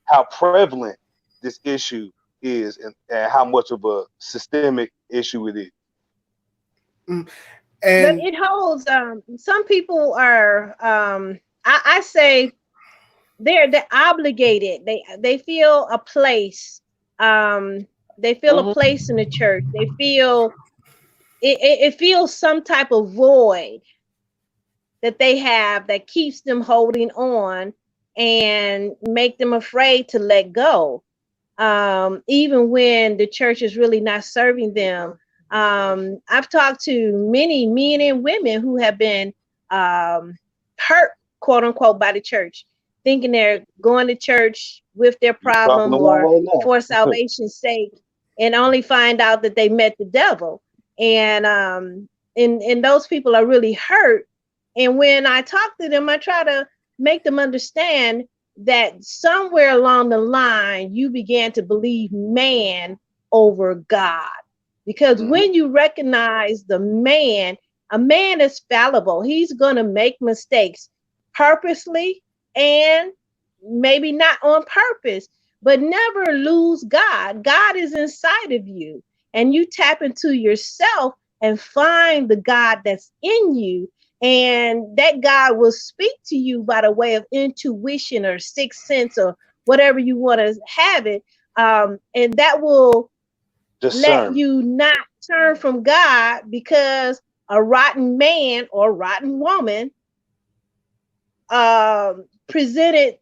[SPEAKER 5] how prevalent this issue is and how much of a systemic issue it is.
[SPEAKER 1] And
[SPEAKER 4] but it holds some people are I say they're obligated. They feel a place. They feel a place in the church. They feel it feels some type of void that they have that keeps them holding on and make them afraid to let go. Even when the church is really not serving them. I've talked to many men and women who have been hurt, quote unquote, by the church, thinking they're going to church with their problem or for salvation's sake, and only find out that they met the devil. And those people are really hurt. And when I talk to them, I try to make them understand that somewhere along the line, you began to believe man over God. Because when you recognize the man, a man is fallible. He's going to make mistakes purposely and maybe not on purpose, but never lose God. God is inside of you, and you tap into yourself and find the God that's in you. And that God will speak to you by the way of intuition or sixth sense or whatever you want to have it. And that will let you not turn from God because a rotten man or rotten woman presented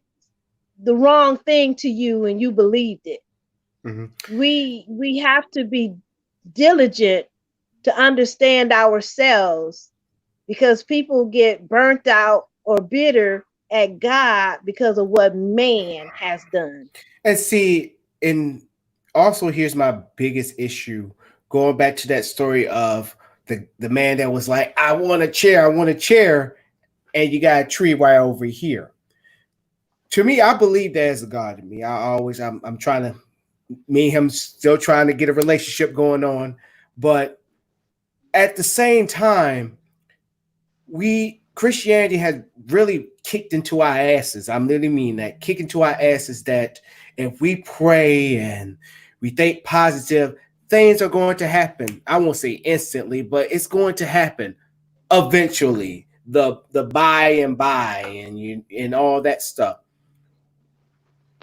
[SPEAKER 4] the wrong thing to you and you believed it. We have to be diligent to understand ourselves, because people get burnt out or bitter at God because of what man has done.
[SPEAKER 1] And see, and also here's my biggest issue, going back to that story of the man that was like, I want a chair, and you got a tree right over here. To me, I believe there's a God in me. I'm trying to, me and him still trying to get a relationship going on, but at the same time, Christianity has really kicked into our asses. I really mean that, kick into our asses, that if we pray and we think positive, things are going to happen. I won't say instantly, but it's going to happen eventually. The by and all that stuff.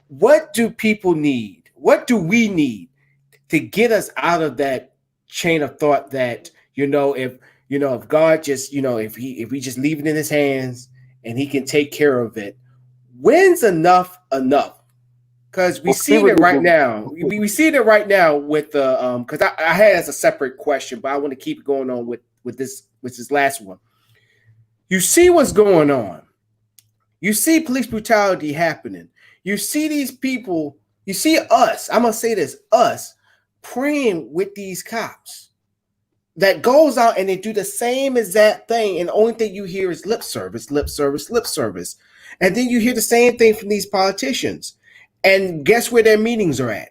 [SPEAKER 1] What do people need? What do we need to get us out of that chain of thought that, if God just, if we just leave it in his hands and he can take care of it, when's enough? Because we see it right now. We see it right now with the because I had as a separate question, but I want to keep going on with this last one. You see what's going on. You see police brutality happening. You see these people. You see us. I'm gonna say this: us praying with these cops that goes out and they do the same exact thing, and the only thing you hear is lip service, lip service, lip service, and then you hear the same thing from these politicians. And guess where their meetings are at?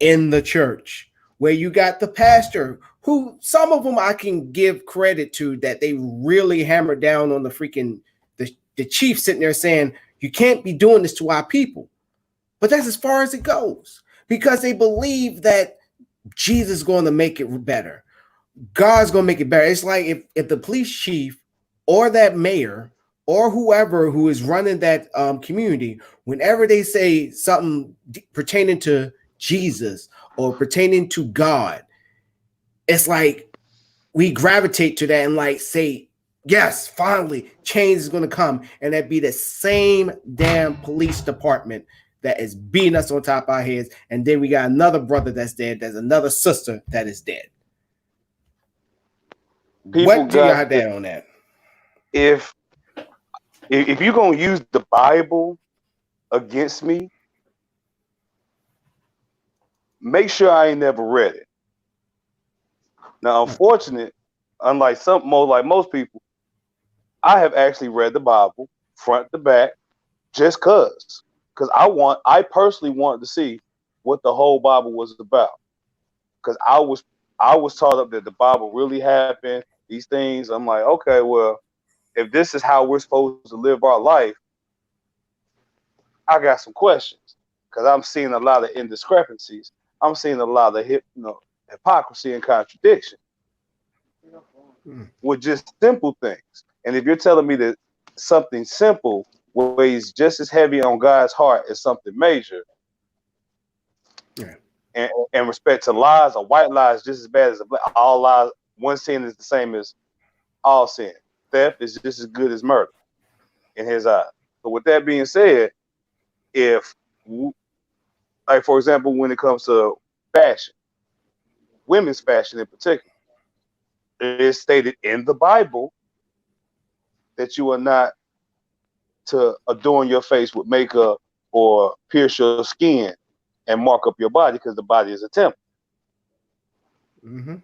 [SPEAKER 1] In the church, where you got the pastor, who some of them I can give credit to, that they really hammered down on the freaking the chief sitting there saying, you can't be doing this to our people. But that's as far as it goes, because they believe that Jesus is going to make it better. God's going to make it better. It's like if the police chief or that mayor or whoever who is running that community, whenever they say something pertaining to Jesus or pertaining to God, it's like we gravitate to that and like say, yes, finally, change is going to come. And that be the same damn police department that is beating us on top of our heads. And then we got another brother that's dead. There's another sister that is dead. What do y'all have to add on that?
[SPEAKER 5] If you're going to use the Bible against me, make sure I ain't never read it. Now, unfortunately, unlike most people, I have actually read the Bible front to back just because I personally wanted to see what the whole Bible was about. Because I was taught up that the Bible really happened, these things. I'm like, okay, well, if this is how we're supposed to live our life, I got some questions because I'm seeing a lot of indiscrepancies. I'm seeing a lot of hypocrisy and contradiction with just simple things. And if you're telling me that something simple weighs just as heavy on God's heart as something major, and respect to lies, a white lie is just as bad as all lies. One sin is the same as all sin. Theft is just as good as murder in his eyes. So with that being said, like for example, when it comes to fashion, women's fashion in particular, it is stated in the Bible that you are not to adorn your face with makeup or pierce your skin and mark up your body because the body is a temple.
[SPEAKER 1] Mm-hmm.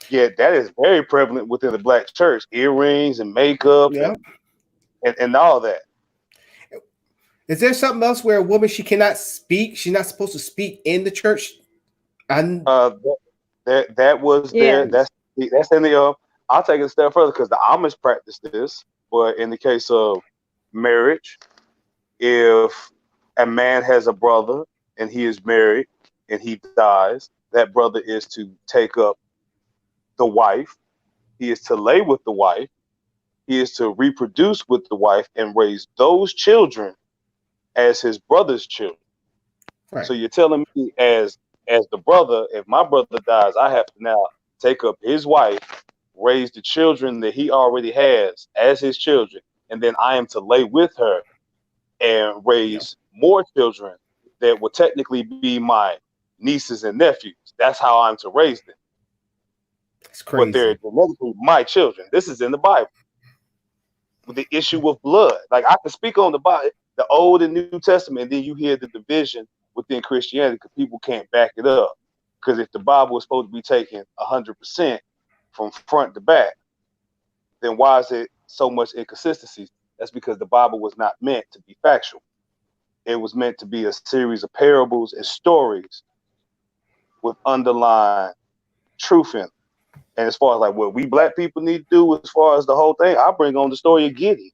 [SPEAKER 5] Yeah, that is very prevalent within the black church. Earrings and makeup and all that.
[SPEAKER 1] Is there something else where a woman, she cannot speak? She's not supposed to speak in the church?
[SPEAKER 5] That was there. That's in the. I'll take it a step further because the Amish practice this. But in the case of marriage, if a man has a brother and he is married and he dies, that brother is to take up the wife. He is to lay with the wife. He is to reproduce with the wife and raise those children as his brother's children. Right. So you're telling me as the brother, if my brother dies, I have to now take up his wife, raise the children that he already has as his children, and then I am to lay with her and raise more children that will technically be my nieces and nephews. That's how I'm to raise them.
[SPEAKER 1] It's crazy.
[SPEAKER 5] But they're genetically my children. This is in the Bible. With the issue of blood. Like I can speak on the Bible, the Old and New Testament, and then you hear the division within Christianity because people can't back it up. Because if the Bible is supposed to be taken 100% from front to back, then why is it so much inconsistencies? That's because the Bible was not meant to be factual. It was meant to be a series of parables and stories with underlying truth in them. And as far as like what we black people need to do as far as the whole thing, I bring on the story of Gideon.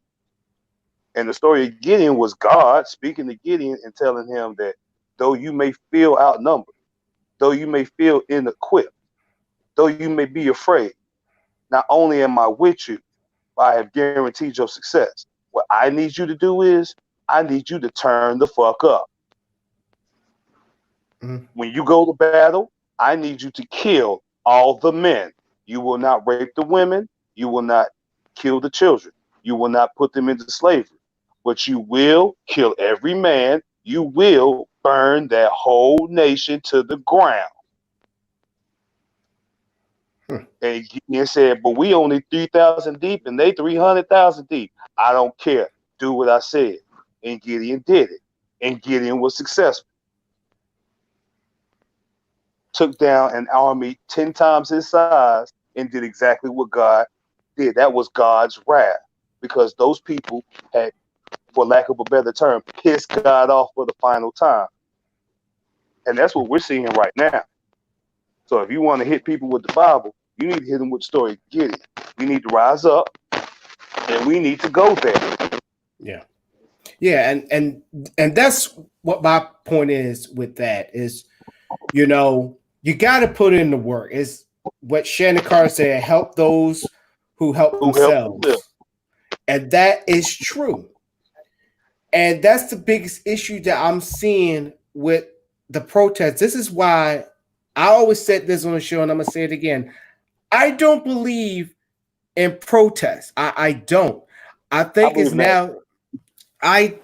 [SPEAKER 5] And the story of Gideon was God speaking to Gideon and telling him that though you may feel outnumbered, though you may feel inequipped, though you may be afraid, not only am I with you, but I have guaranteed your success. What I need you to do is I need you to turn the fuck up. Mm-hmm. When you go to battle, I need you to kill all the men. You will not rape the women. You will not kill the children. You will not put them into slavery. But you will kill every man. You will burn that whole nation to the ground. And Gideon said, but we only 3,000 deep and they 300,000 deep. I don't care. Do what I said. And Gideon did it. And Gideon was successful. Took down an army 10 times his size and did exactly what God did. That was God's wrath because those people had, for lack of a better term, pissed God off for the final time. And that's what we're seeing right now. So if you want to hit people with the Bible, you need to hit them with the story of Gideon. We need to rise up and we need to go there.
[SPEAKER 1] Yeah. Yeah, and that's what my point is with that is, you know, you got to put in the work. Is what Shannon Carter said, help those who help themselves. And that is true. And that's the biggest issue that I'm seeing with the protests. This is why I always said this on the show, and I'm going to say it again. I don't believe in protests. I don't. I think it's now, I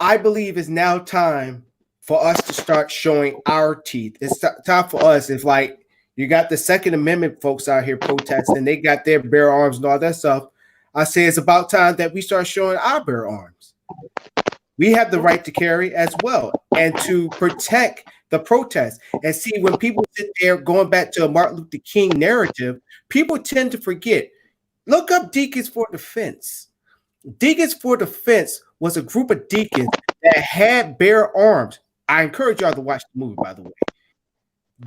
[SPEAKER 1] believe it's now time for us to start showing our teeth. It's time for us. It's like you got the Second Amendment folks out here protesting. They got their bare arms and all that stuff. I say it's about time that we start showing our bare arms. We have the right to carry as well and to protect the protest. And see, when people sit there going back to a Martin Luther King narrative, people tend to forget. Look up Deacons for Defense. Deacons for Defense was a group of deacons that had bare arms. I encourage y'all to watch the movie, by the way.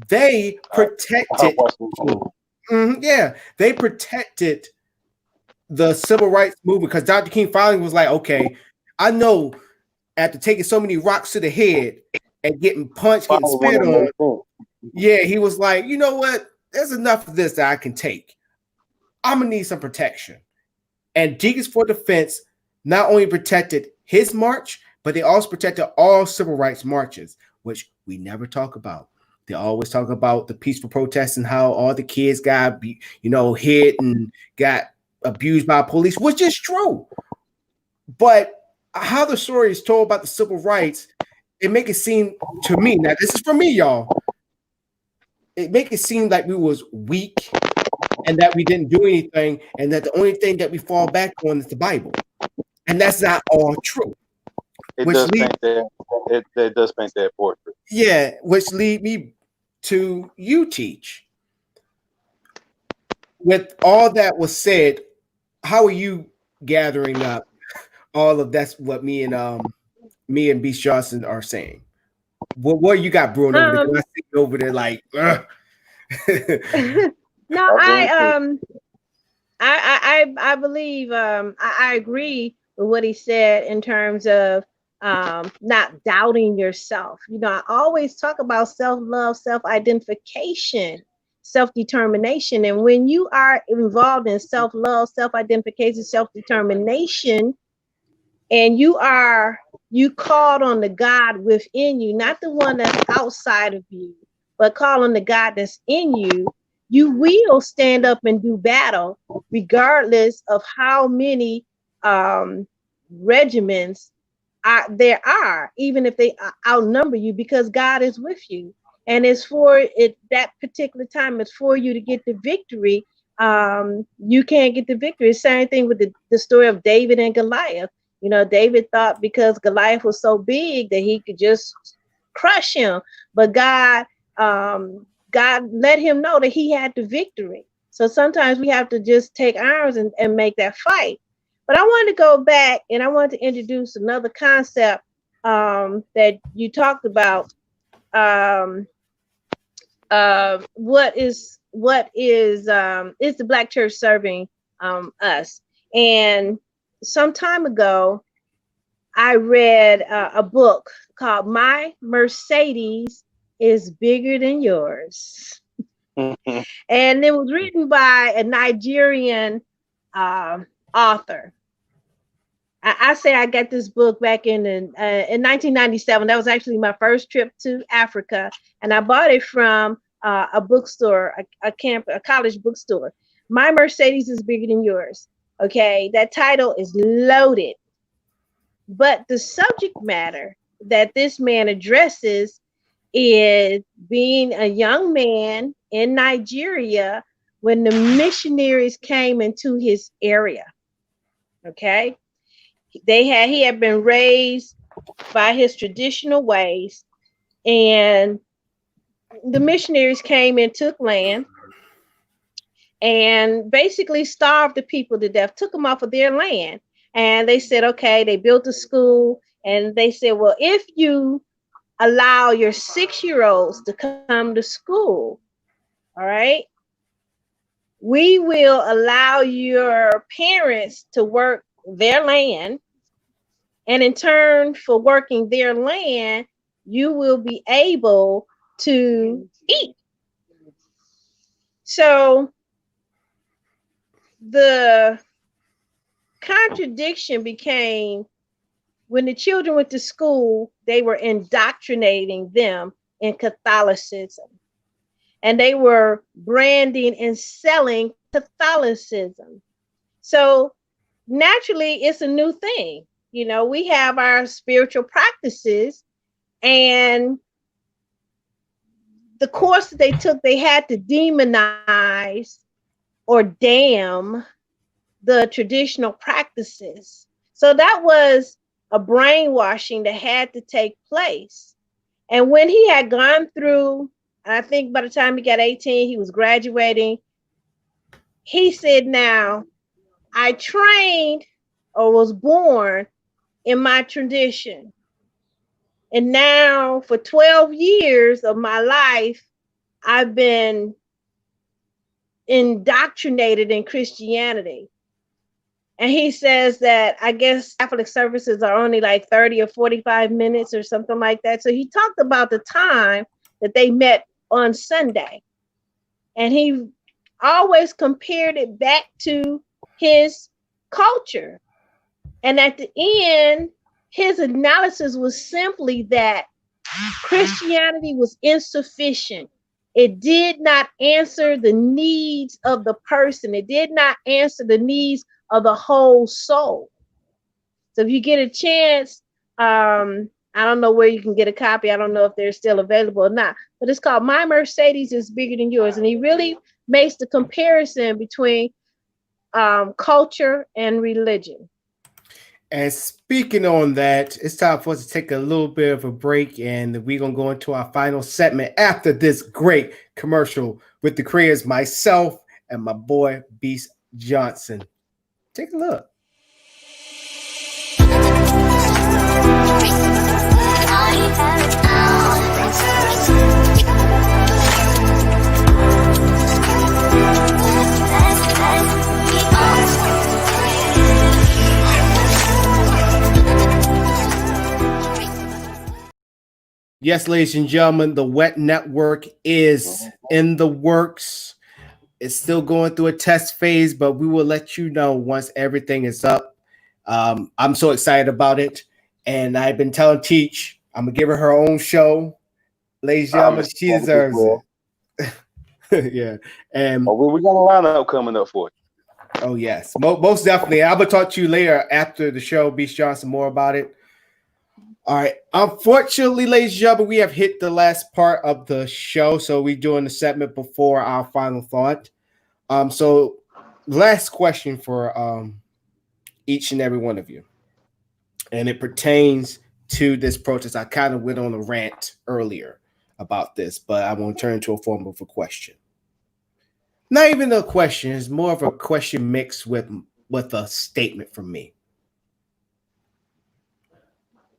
[SPEAKER 1] They protected, they protected the civil rights movement because Dr. King finally was like, okay, I know after taking so many rocks to the head and getting punched, getting spit on, he was like, you know what? There's enough of this that I can take. I'm gonna need some protection. And Deacons for Defense not only protected his march, but they also protected all civil rights marches, which we never talk about. They always talk about the peaceful protests and how all the kids got, hit and got abused by police, which is true. But how the story is told about the civil rights, it make it seem to me, now this is for me, y'all, it make it seem like we was weak and that we didn't do anything and that the only thing that we fall back on is the Bible. And that's not all true.
[SPEAKER 5] It does paint that portrait.
[SPEAKER 1] Yeah, which lead me to you, Teach. With all that was said, how are you gathering up all of that's what me and Beast Johnson are saying? What you got brewing over there? I see you over there like.
[SPEAKER 4] No, I believe I agree with what he said in terms of not doubting yourself. I always talk about self-love, self-identification, self-determination. And when you are involved in self-love, self-identification, self-determination, and you called on the God within you, not the one that's outside of you, but call on the God that's in you, you will stand up and do battle regardless of how many regiments there are, even if they outnumber you, because God is with you. And it's for it that particular time, it's for you to get the victory. You can't get the victory. Same thing with the story of David and Goliath. David thought because Goliath was so big that he could just crush him, but God let him know that he had the victory. So sometimes we have to just take arms and make that fight. But I wanted to go back and I wanted to introduce another concept that you talked about. What is the Black church serving us? And some time ago, I read a book called My Mercedes is Bigger Than Yours. And it was written by a Nigerian author. I say I got this book back in 1997. That was actually my first trip to Africa. And I bought it from a bookstore, a college bookstore. My Mercedes is Bigger Than Yours. Okay, that title is loaded. But the subject matter that this man addresses is being a young man in Nigeria when the missionaries came into his area. Okay, he had been raised by his traditional ways, and the missionaries came and took land and basically starved the people to death, took them off of their land. And they said, okay, they built a school, and they said, well, if you allow your 6-year-olds to come to school, all right, we will allow your parents to work their land, and in turn for working their land, you will be able to eat. So the contradiction became when the children went to school, they were indoctrinating them in Catholicism. And they were branding and selling Catholicism. So naturally, it's a new thing. You know, we have our spiritual practices, and the course that they took, they had to demonize or damn the traditional practices. So that was a brainwashing that had to take place. And when he had gone through, I think by the time he got 18, he was graduating. He said, now, I trained or was born in my tradition. And now for 12 years of my life, I've been indoctrinated in Christianity. And he says that I guess Catholic services are only like 30 or 45 minutes or something like that. So he talked about the time that they met on Sunday. And he always compared it back to his culture. And at the end, his analysis was simply that Christianity was insufficient. It did not answer the needs of the person. It did not answer the needs of the whole soul. So if you get a chance, I don't know where you can get a copy. I don't know if they're still available or not, but it's called My Mercedes is Bigger Than Yours. And he really makes the comparison between culture and religion.
[SPEAKER 1] And speaking on that, it's time for us to take a little bit of a break, and we're going to go into our final segment after this great commercial with the creators, myself and my boy, Beast Johnson. Take a look. Yes, ladies and gentlemen, the WET Network is in the works. It's still going through a test phase, but we will let you know once everything is up. I'm so excited about it. And I've been telling Teach, I'm going to give her own show. Ladies and gentlemen, she deserves it. Yeah. And
[SPEAKER 5] we got a lineup coming up for you.
[SPEAKER 1] Oh, yes. Most definitely. I will talk to you later after the show, Beast Johnson, more about it. All right. Unfortunately, ladies and gentlemen, we have hit the last part of the show. So we're doing the segment before our final thought. So last question for each and every one of you. And it pertains to this protest. I kind of went on a rant earlier about this, but I won't turn into a form of a question. Not even a question. It's more of a question mixed with a statement from me.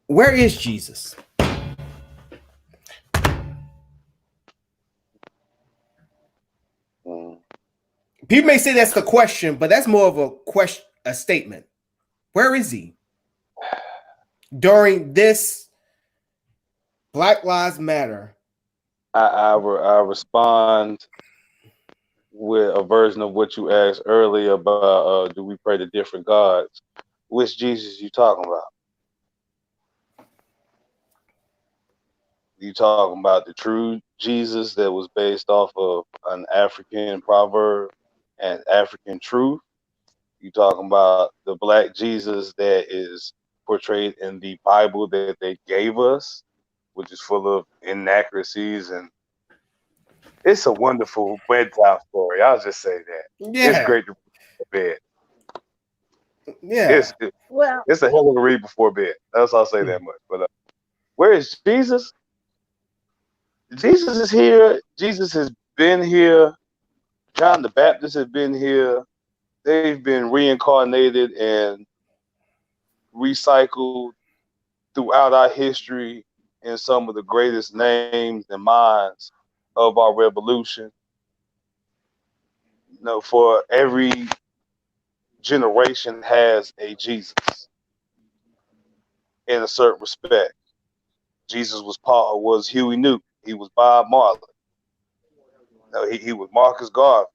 [SPEAKER 1] Where is Jesus? People may say that's the question, but that's more of a statement. Where is he? During this Black Lives Matter.
[SPEAKER 5] I respond with a version of what you asked earlier about do we pray to different gods? Which Jesus you talking about? You talking about the true Jesus that was based off of an African proverb and African truth? You talking about the Black Jesus that is portrayed in the Bible that they gave us, which is full of inaccuracies, and it's a wonderful bedtime story. I'll just say that.
[SPEAKER 1] Yeah.
[SPEAKER 5] It's great to read before bed.
[SPEAKER 1] Yeah.
[SPEAKER 5] It's a hell of a read before bed. That's all I'll say that much. But where is Jesus? Jesus is here. Jesus has been here. John the Baptist has been here. They've been reincarnated and recycled throughout our history in some of the greatest names and minds of our revolution. You know, for every generation has a Jesus in a certain respect. Jesus was Huey Newton. He was Bob Marley. No, he was Marcus Garvey.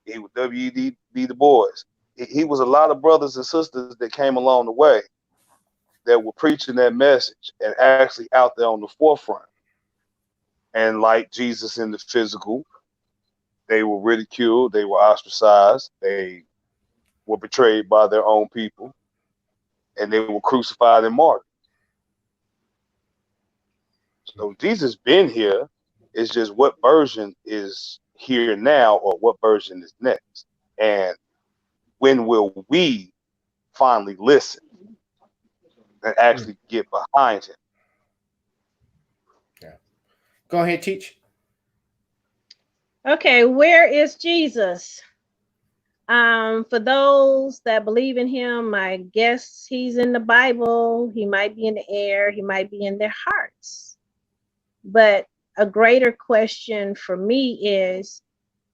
[SPEAKER 5] He was W.E.B. Du Bois. He was a lot of brothers and sisters that came along the way that were preaching that message and actually out there on the forefront. And like Jesus in the physical, they were ridiculed, they were ostracized, they were betrayed by their own people, and they were crucified and martyred. So Jesus been here. It's just what version is here now or what version is next. And when will we finally listen and actually get behind him?
[SPEAKER 1] Yeah. Go ahead, teach.
[SPEAKER 4] Okay, where is Jesus? For those that believe in him, I guess he's in the Bible. He might be in the air. He might be in their hearts. But a greater question for me is,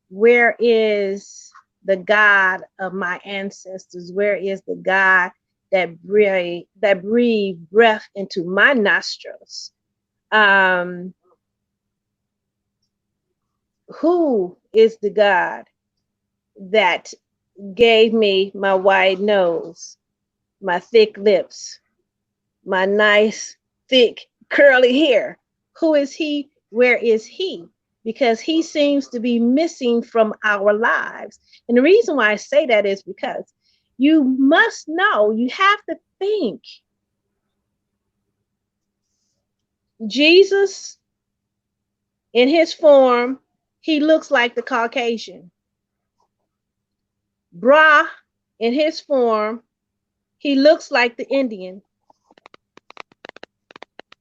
[SPEAKER 4] where is the God of my ancestors? Where is the God that breathed breath into my nostrils? Who is the God that gave me my wide nose, my thick lips, my nice, thick, curly hair? Who is he? Where is he? Because he seems to be missing from our lives. And the reason why I say that is because you must know, you have to think. Jesus, in his form, he looks like the Caucasian. Bra, in his form, he looks like the Indian.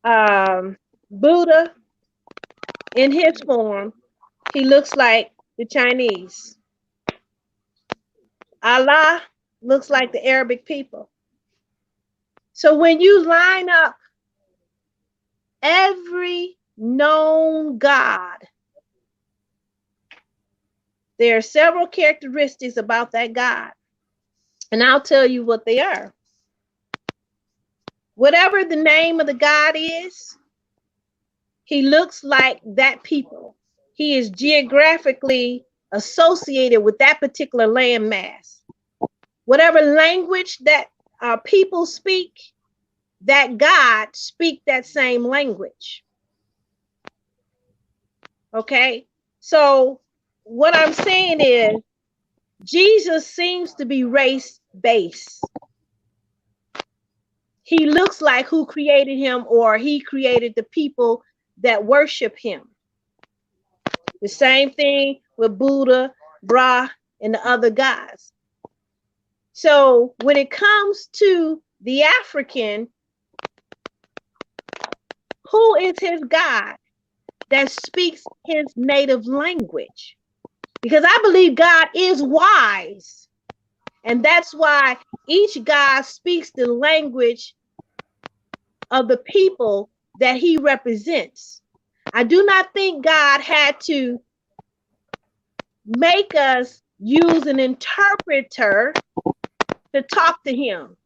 [SPEAKER 4] Buddha, in his form, he looks like the Chinese. Allah looks like the Arabic people. So when you line up every known God, there are several characteristics about that God. And I'll tell you what they are. Whatever the name of the God is, he looks like that people. He is geographically associated with that particular landmass. Whatever language that people speak, that God speak that same language. Okay, so what I'm saying is Jesus seems to be race-based. He looks like who created him, or he created the people that worship him. The same thing with Buddha, Bra, and the other gods. So when it comes to the African, who is his God that speaks his native language? Because I believe God is wise. And that's why each God speaks the language of the people that he represents. I do not think God had to make us use an interpreter to talk to him.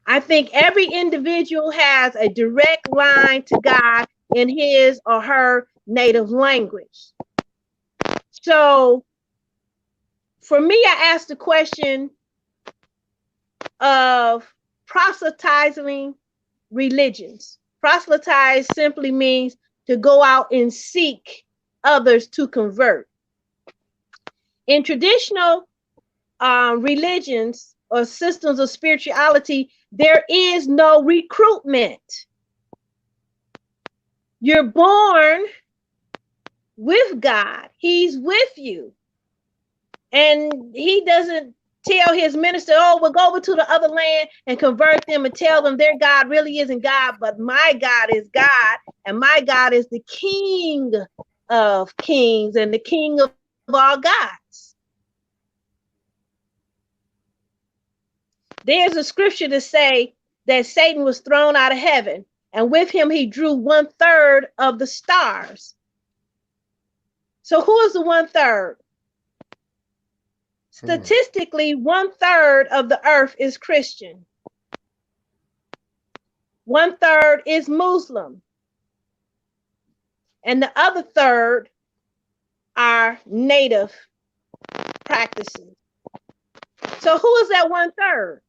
[SPEAKER 4] I think every individual has a direct line to God in his or her native language. So for me, I asked the question of proselytizing religions. Proselytize simply means to go out and seek others to convert. In traditional religions or systems of spirituality, there is no recruitment. You're born with God. He's with you. And he doesn't tell his minister, oh, we'll go over to the other land and convert them and tell them their God really isn't God, but my God is God, and my God is the King of kings and the King of all gods. There's a scripture to say that Satan was thrown out of heaven, and with him he drew 1/3 of the stars. So who is the 1/3? Statistically, 1/3 of the earth is Christian. 1/3 is Muslim. And the other 1/3 are native practices. So who is that 1/3?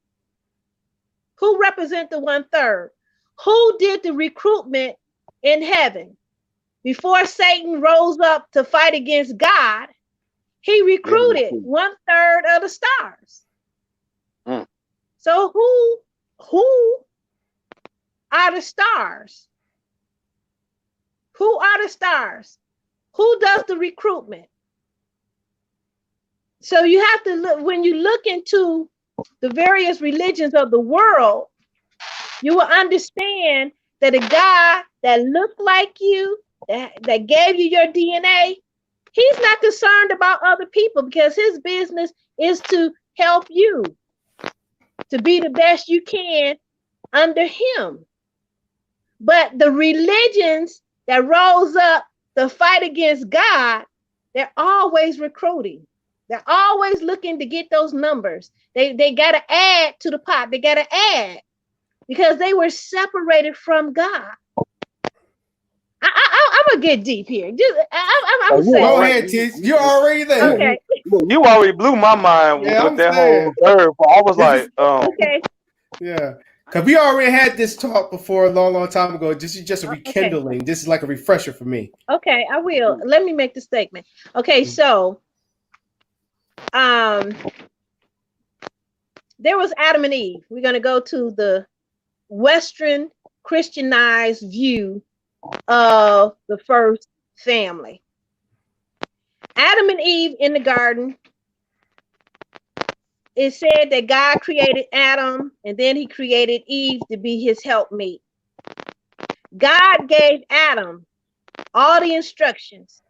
[SPEAKER 4] Who represent the 1/3? Who did the recruitment in heaven? Before Satan rose up to fight against God, he recruited 1/3 of the stars.
[SPEAKER 5] Mm.
[SPEAKER 4] So who are the stars? Who are the stars? Who does the recruitment? So you have to look, when you look into the various religions of the world, you will understand that a God that looked like you, that gave you your DNA, he's not concerned about other people because his business is to help you to be the best you can under him. But the religions that rose up to fight against God, they're always recruiting. They're always looking to get those numbers. They got to add to the pot. They got to add because they were separated from God. I'm gonna get deep here. I'm
[SPEAKER 5] Oh,
[SPEAKER 1] Go ahead, Tish. You're already there.
[SPEAKER 4] Okay.
[SPEAKER 5] You already blew my mind
[SPEAKER 1] Yeah,
[SPEAKER 5] with
[SPEAKER 1] I'm
[SPEAKER 5] that
[SPEAKER 1] saying.
[SPEAKER 5] whole third. I was
[SPEAKER 1] This
[SPEAKER 5] like,
[SPEAKER 1] is-
[SPEAKER 4] Okay.
[SPEAKER 1] Yeah. Because we already had this talk before a long time ago. This is just a rekindling. This is like a refresher for me.
[SPEAKER 4] Okay, I will. Let me make the statement. Okay, so there was Adam and Eve. We're going to go to the Western Christianized view of the first family. Adam and Eve in the garden. It said that God created Adam and then he created Eve to be his helpmate. God gave Adam all the instructions.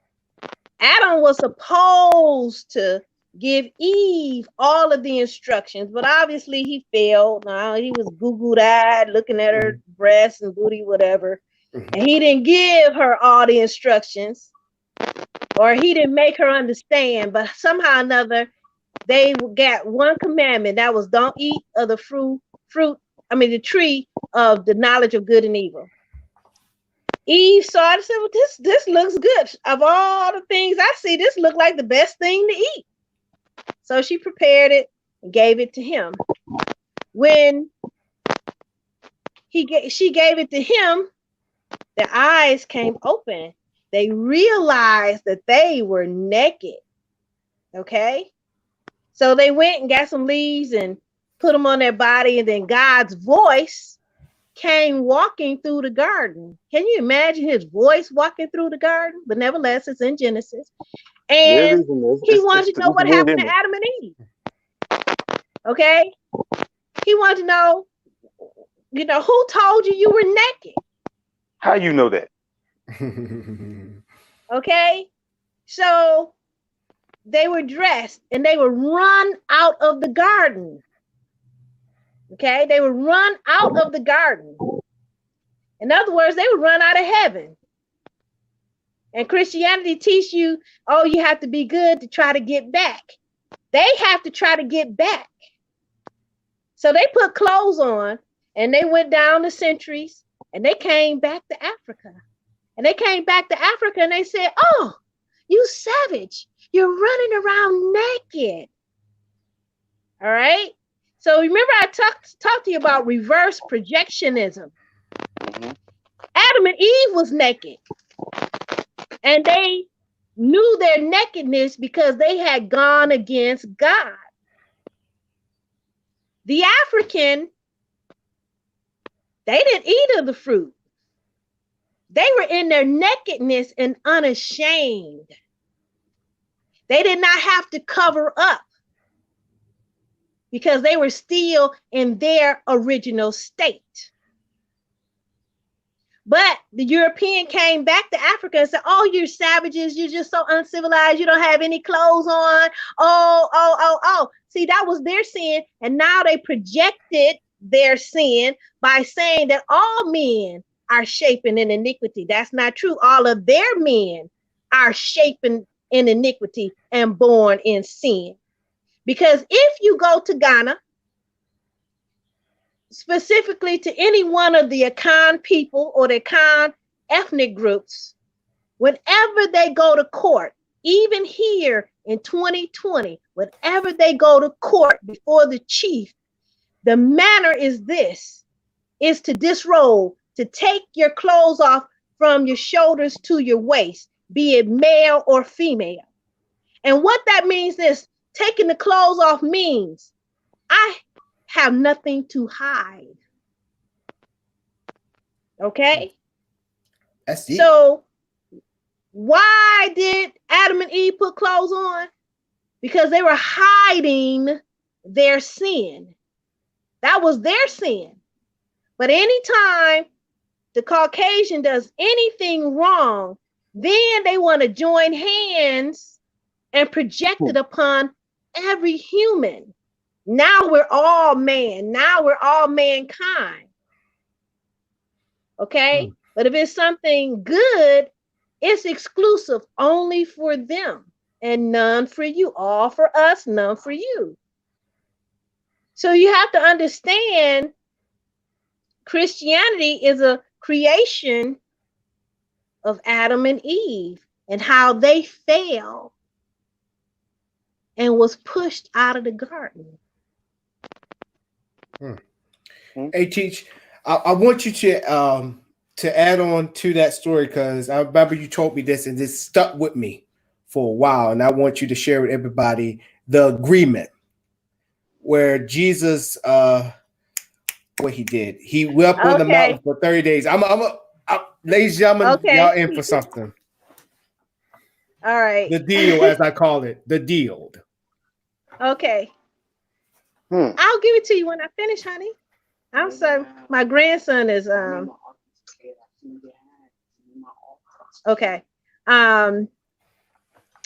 [SPEAKER 4] Adam was supposed to give Eve all of the instructions, but obviously he failed. Now he was goo-goo-eyed looking at her breasts and booty, whatever. And he didn't give her all the instructions, or he didn't make her understand, but somehow or another, they got one commandment. That was don't eat of the the tree of the knowledge of good and evil. Eve saw it and said, well, this looks good. Of all the things I see, this looked like the best thing to eat. So she prepared it and gave it to him. When she gave it to him, their eyes came open. They realized that they were naked. Okay? So they went and got some leaves and put them on their body, and then God's voice came walking through the garden. Can you imagine his voice walking through the garden? But nevertheless, it's in Genesis. And he wanted to know what happened to Adam and Eve. Okay? He wanted to know, who told you were naked?
[SPEAKER 5] how you know that?
[SPEAKER 4] Okay? So they were dressed and they were run out of the garden. Okay? They were run out of the garden. In other words, they would run out of heaven. And Christianity teach you, oh, you have to be good to try to get back. They have to try to get back. So they put clothes on and they went down the centuries and they came back to Africa. And they came back to Africa and they said, oh, you savage. You're running around naked. All right. So remember I talked to you about reverse projectionism. Adam and Eve was naked. And they knew their nakedness because they had gone against God. The African, they didn't eat of the fruit. They were in their nakedness and unashamed. They did not have to cover up because they were still in their original state. But the European came back to Africa and said, oh, you're savages. You're just so uncivilized. You don't have any clothes on. Oh. See, that was their sin. And now they projected their sin by saying that all men are shapen in iniquity. That's not true. All of their men are shapen in iniquity and born in sin. Because if you go to Ghana, specifically to any one of the Akan people or the Akan ethnic groups, whenever they go to court, Even here in 2020, whenever they go to court before the chief, the manner is this, is to disrobe, to take your clothes off from your shoulders to your waist, be it male or female. And what that means is taking the clothes off means I have nothing to hide. Okay?
[SPEAKER 1] That's deep.
[SPEAKER 4] So why did Adam and Eve put clothes on? Because they were hiding their sin. That was their sin. But anytime the Caucasian does anything wrong, then they want to join hands and project it upon every human. Now we're all man. Now we're all mankind. Okay? But if it's something good, it's exclusive only for them and none for you. All for us, none for you. So you have to understand Christianity is a creation of Adam and Eve and how they fell and was pushed out of the garden.
[SPEAKER 1] Hey, Teach, I want you to add on to that story, because I remember you told me this and this stuck with me for a while, and I want you to share with everybody the agreement where Jesus, what he did. He went up on the mountain for 30 days. Ladies and gentlemen, y'all in for something.
[SPEAKER 4] All right.
[SPEAKER 1] The deal, as I call it, the deal.
[SPEAKER 4] Okay. I'll give it to you when I finish, honey. I'm sorry. My grandson is okay.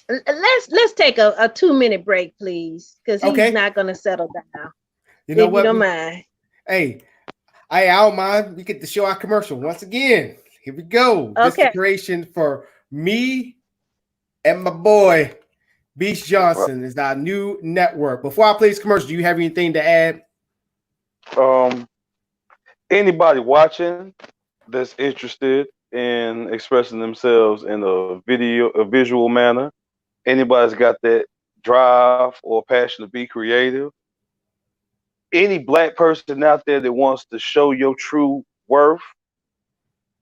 [SPEAKER 4] Let's take a 2-minute break, please, because he's not gonna settle down.
[SPEAKER 1] You know what?
[SPEAKER 4] You don't mind.
[SPEAKER 1] Hey, I don't mind. We get to show our commercial once again. Here we go. This is creation for me and my boy Beast Johnson. Is our new network. Before I play this commercial, do you have anything to add?
[SPEAKER 5] Anybody watching that's interested in expressing themselves in a visual manner, anybody's got that drive or passion to be creative, any Black person out there that wants to show your true worth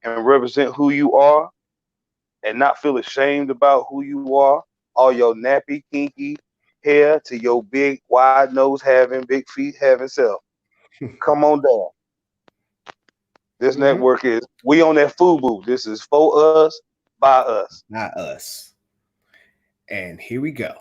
[SPEAKER 5] and represent who you are and not feel ashamed about who you are, all your nappy, kinky hair to your big, wide nose having, big feet having self, come on down. This network is, we on that FUBU. This is for us, by us.
[SPEAKER 1] Not us. And here we go.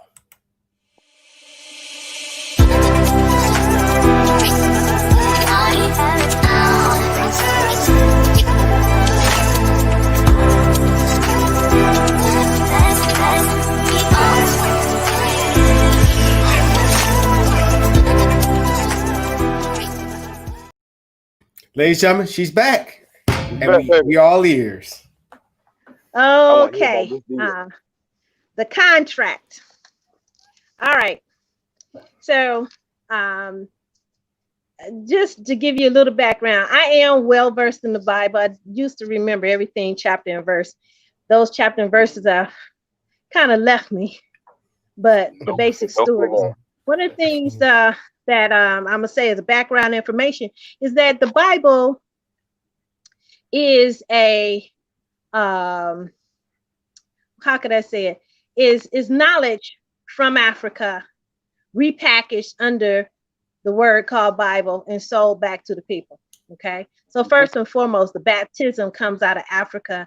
[SPEAKER 1] Ladies and gentlemen, she's back. And we all ears.
[SPEAKER 4] Okay. The contract. All right. So just to give you a little background, I am well versed in the Bible. I used to remember everything chapter and verse. Those chapter and verses have kind of left me, but the basic stories. One of the things that I'm gonna say as a background information is that the Bible is a how could I say it, is knowledge from Africa repackaged under the word called Bible and sold back to the people. Okay, so first and foremost, the baptism comes out of Africa.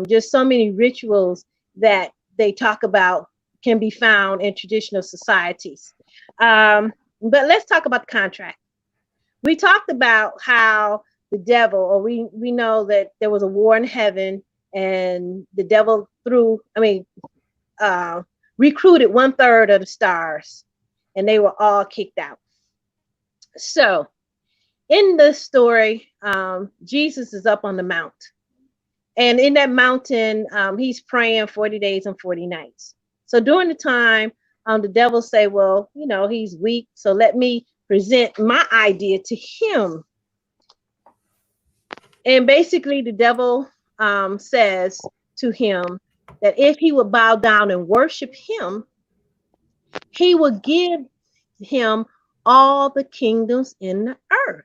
[SPEAKER 4] Just so many rituals that they talk about can be found in traditional societies. But let's talk about the contract. We talked about how the devil, or we know that there was a war in heaven, and the devil recruited 1/3 of the stars, and they were all kicked out. So in the story, Jesus is up on the mount. And in that mountain, he's praying 40 days and 40 nights. So during the time, the devil say, well, you know, he's weak, so let me present my idea to him. And basically the devil says to him, that if he would bow down and worship him, he would give him all the kingdoms in the earth.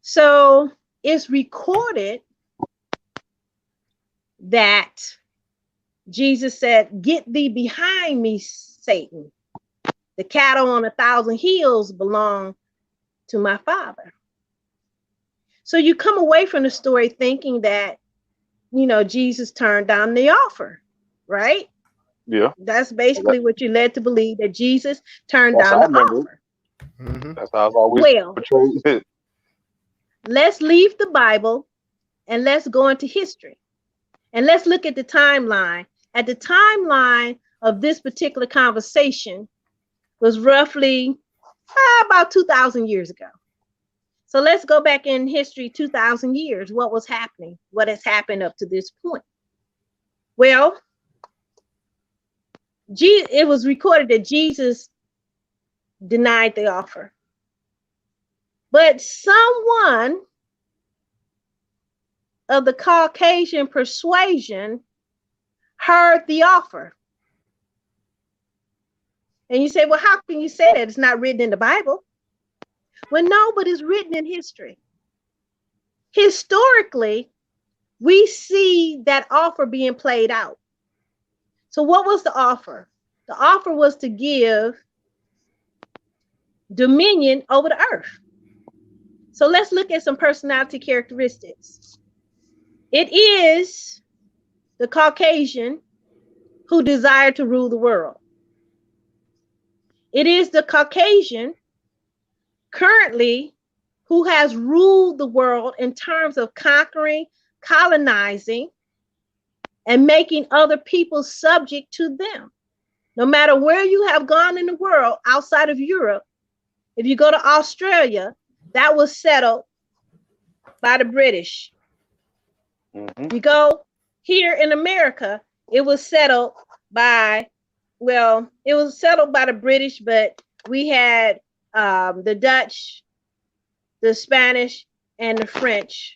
[SPEAKER 4] So it's recorded that Jesus said, "Get thee behind me, Satan. The cattle on 1,000 hills belong to my Father." So you come away from the story thinking that, Jesus turned down the offer, right?
[SPEAKER 5] Yeah.
[SPEAKER 4] That's basically what you led to believe, that Jesus turned
[SPEAKER 5] That's
[SPEAKER 4] down
[SPEAKER 5] how I
[SPEAKER 4] the
[SPEAKER 5] remember it.
[SPEAKER 4] offer.
[SPEAKER 1] Mm-hmm.
[SPEAKER 5] That's how I've always
[SPEAKER 4] Well,
[SPEAKER 5] portrayed it.
[SPEAKER 4] let's leave the Bible and let's go into history. And let's look at the timeline. At the timeline of this particular conversation was roughly about 2,000 years ago. So let's go back in history 2,000 years. What was happening? What has happened up to this point? Well, it was recorded that Jesus denied the offer. But someone of the Caucasian persuasion heard the offer. And you say, well, how can you say that? It's not written in the Bible. Well, no, but it's written in history. Historically, we see that offer being played out. So what was the offer? The offer was to give dominion over the earth. So let's look at some personality characteristics. It is the Caucasian who desired to rule the world. It is the Caucasian currently who has ruled the world in terms of conquering, colonizing, and making other people subject to them. No matter where you have gone in the world outside of Europe, if you go to Australia, that was settled by the British.
[SPEAKER 5] Mm-hmm.
[SPEAKER 4] You go here in America, it was settled by, it was settled by the British, but we had the Dutch, the Spanish, and the French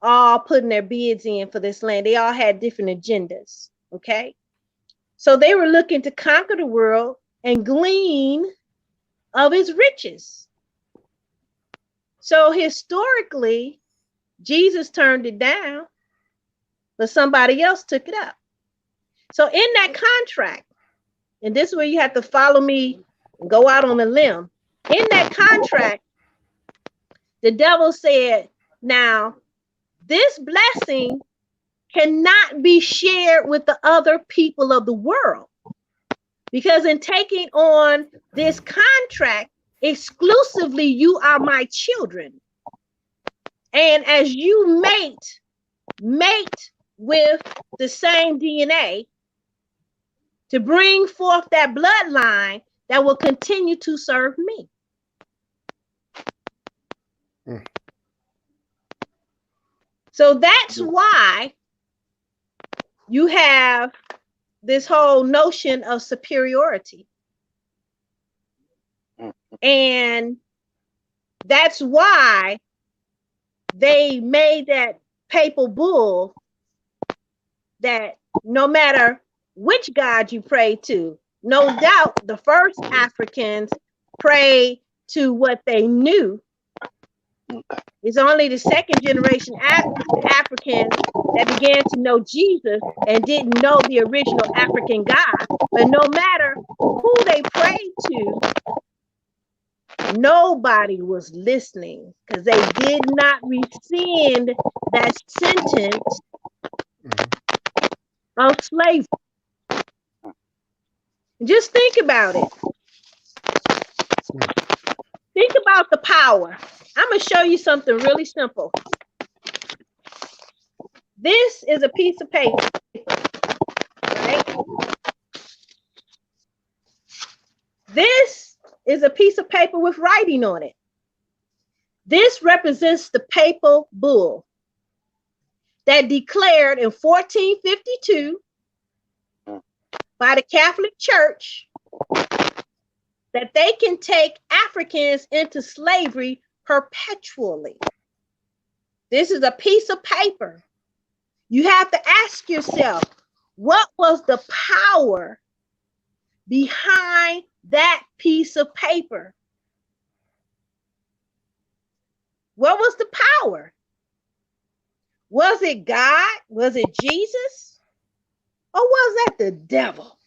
[SPEAKER 4] all putting their bids in for this land. They all had different agendas, okay? So they were looking to conquer the world and glean of its riches. So historically, Jesus turned it down, but somebody else took it up. So in that contract, and this is where you have to follow me and go out on a limb. In that contract, the devil said, now, this blessing cannot be shared with the other people of the world, because in taking on this contract, exclusively you are my children. And as you mate with the same DNA to bring forth that bloodline that will continue to serve me. So that's why you have this whole notion of superiority. And that's why they made that papal bull that no matter which God you pray to, no doubt the first Africans prayed to what they knew. It's only the second generation Africans that began to know Jesus and didn't know the original African God. But no matter who they prayed to, nobody was listening, because they did not rescind that sentence of slavery. Just think about it. Think about the power. I'm going to show you something really simple. This is a piece of paper, right? This is a piece of paper with writing on it. This represents the papal bull that declared in 1452 by the Catholic Church that they can take Africans into slavery perpetually. This is a piece of paper. You have to ask yourself, what was the power behind that piece of paper? What was the power? Was it God? Was it Jesus? Or was that the devil?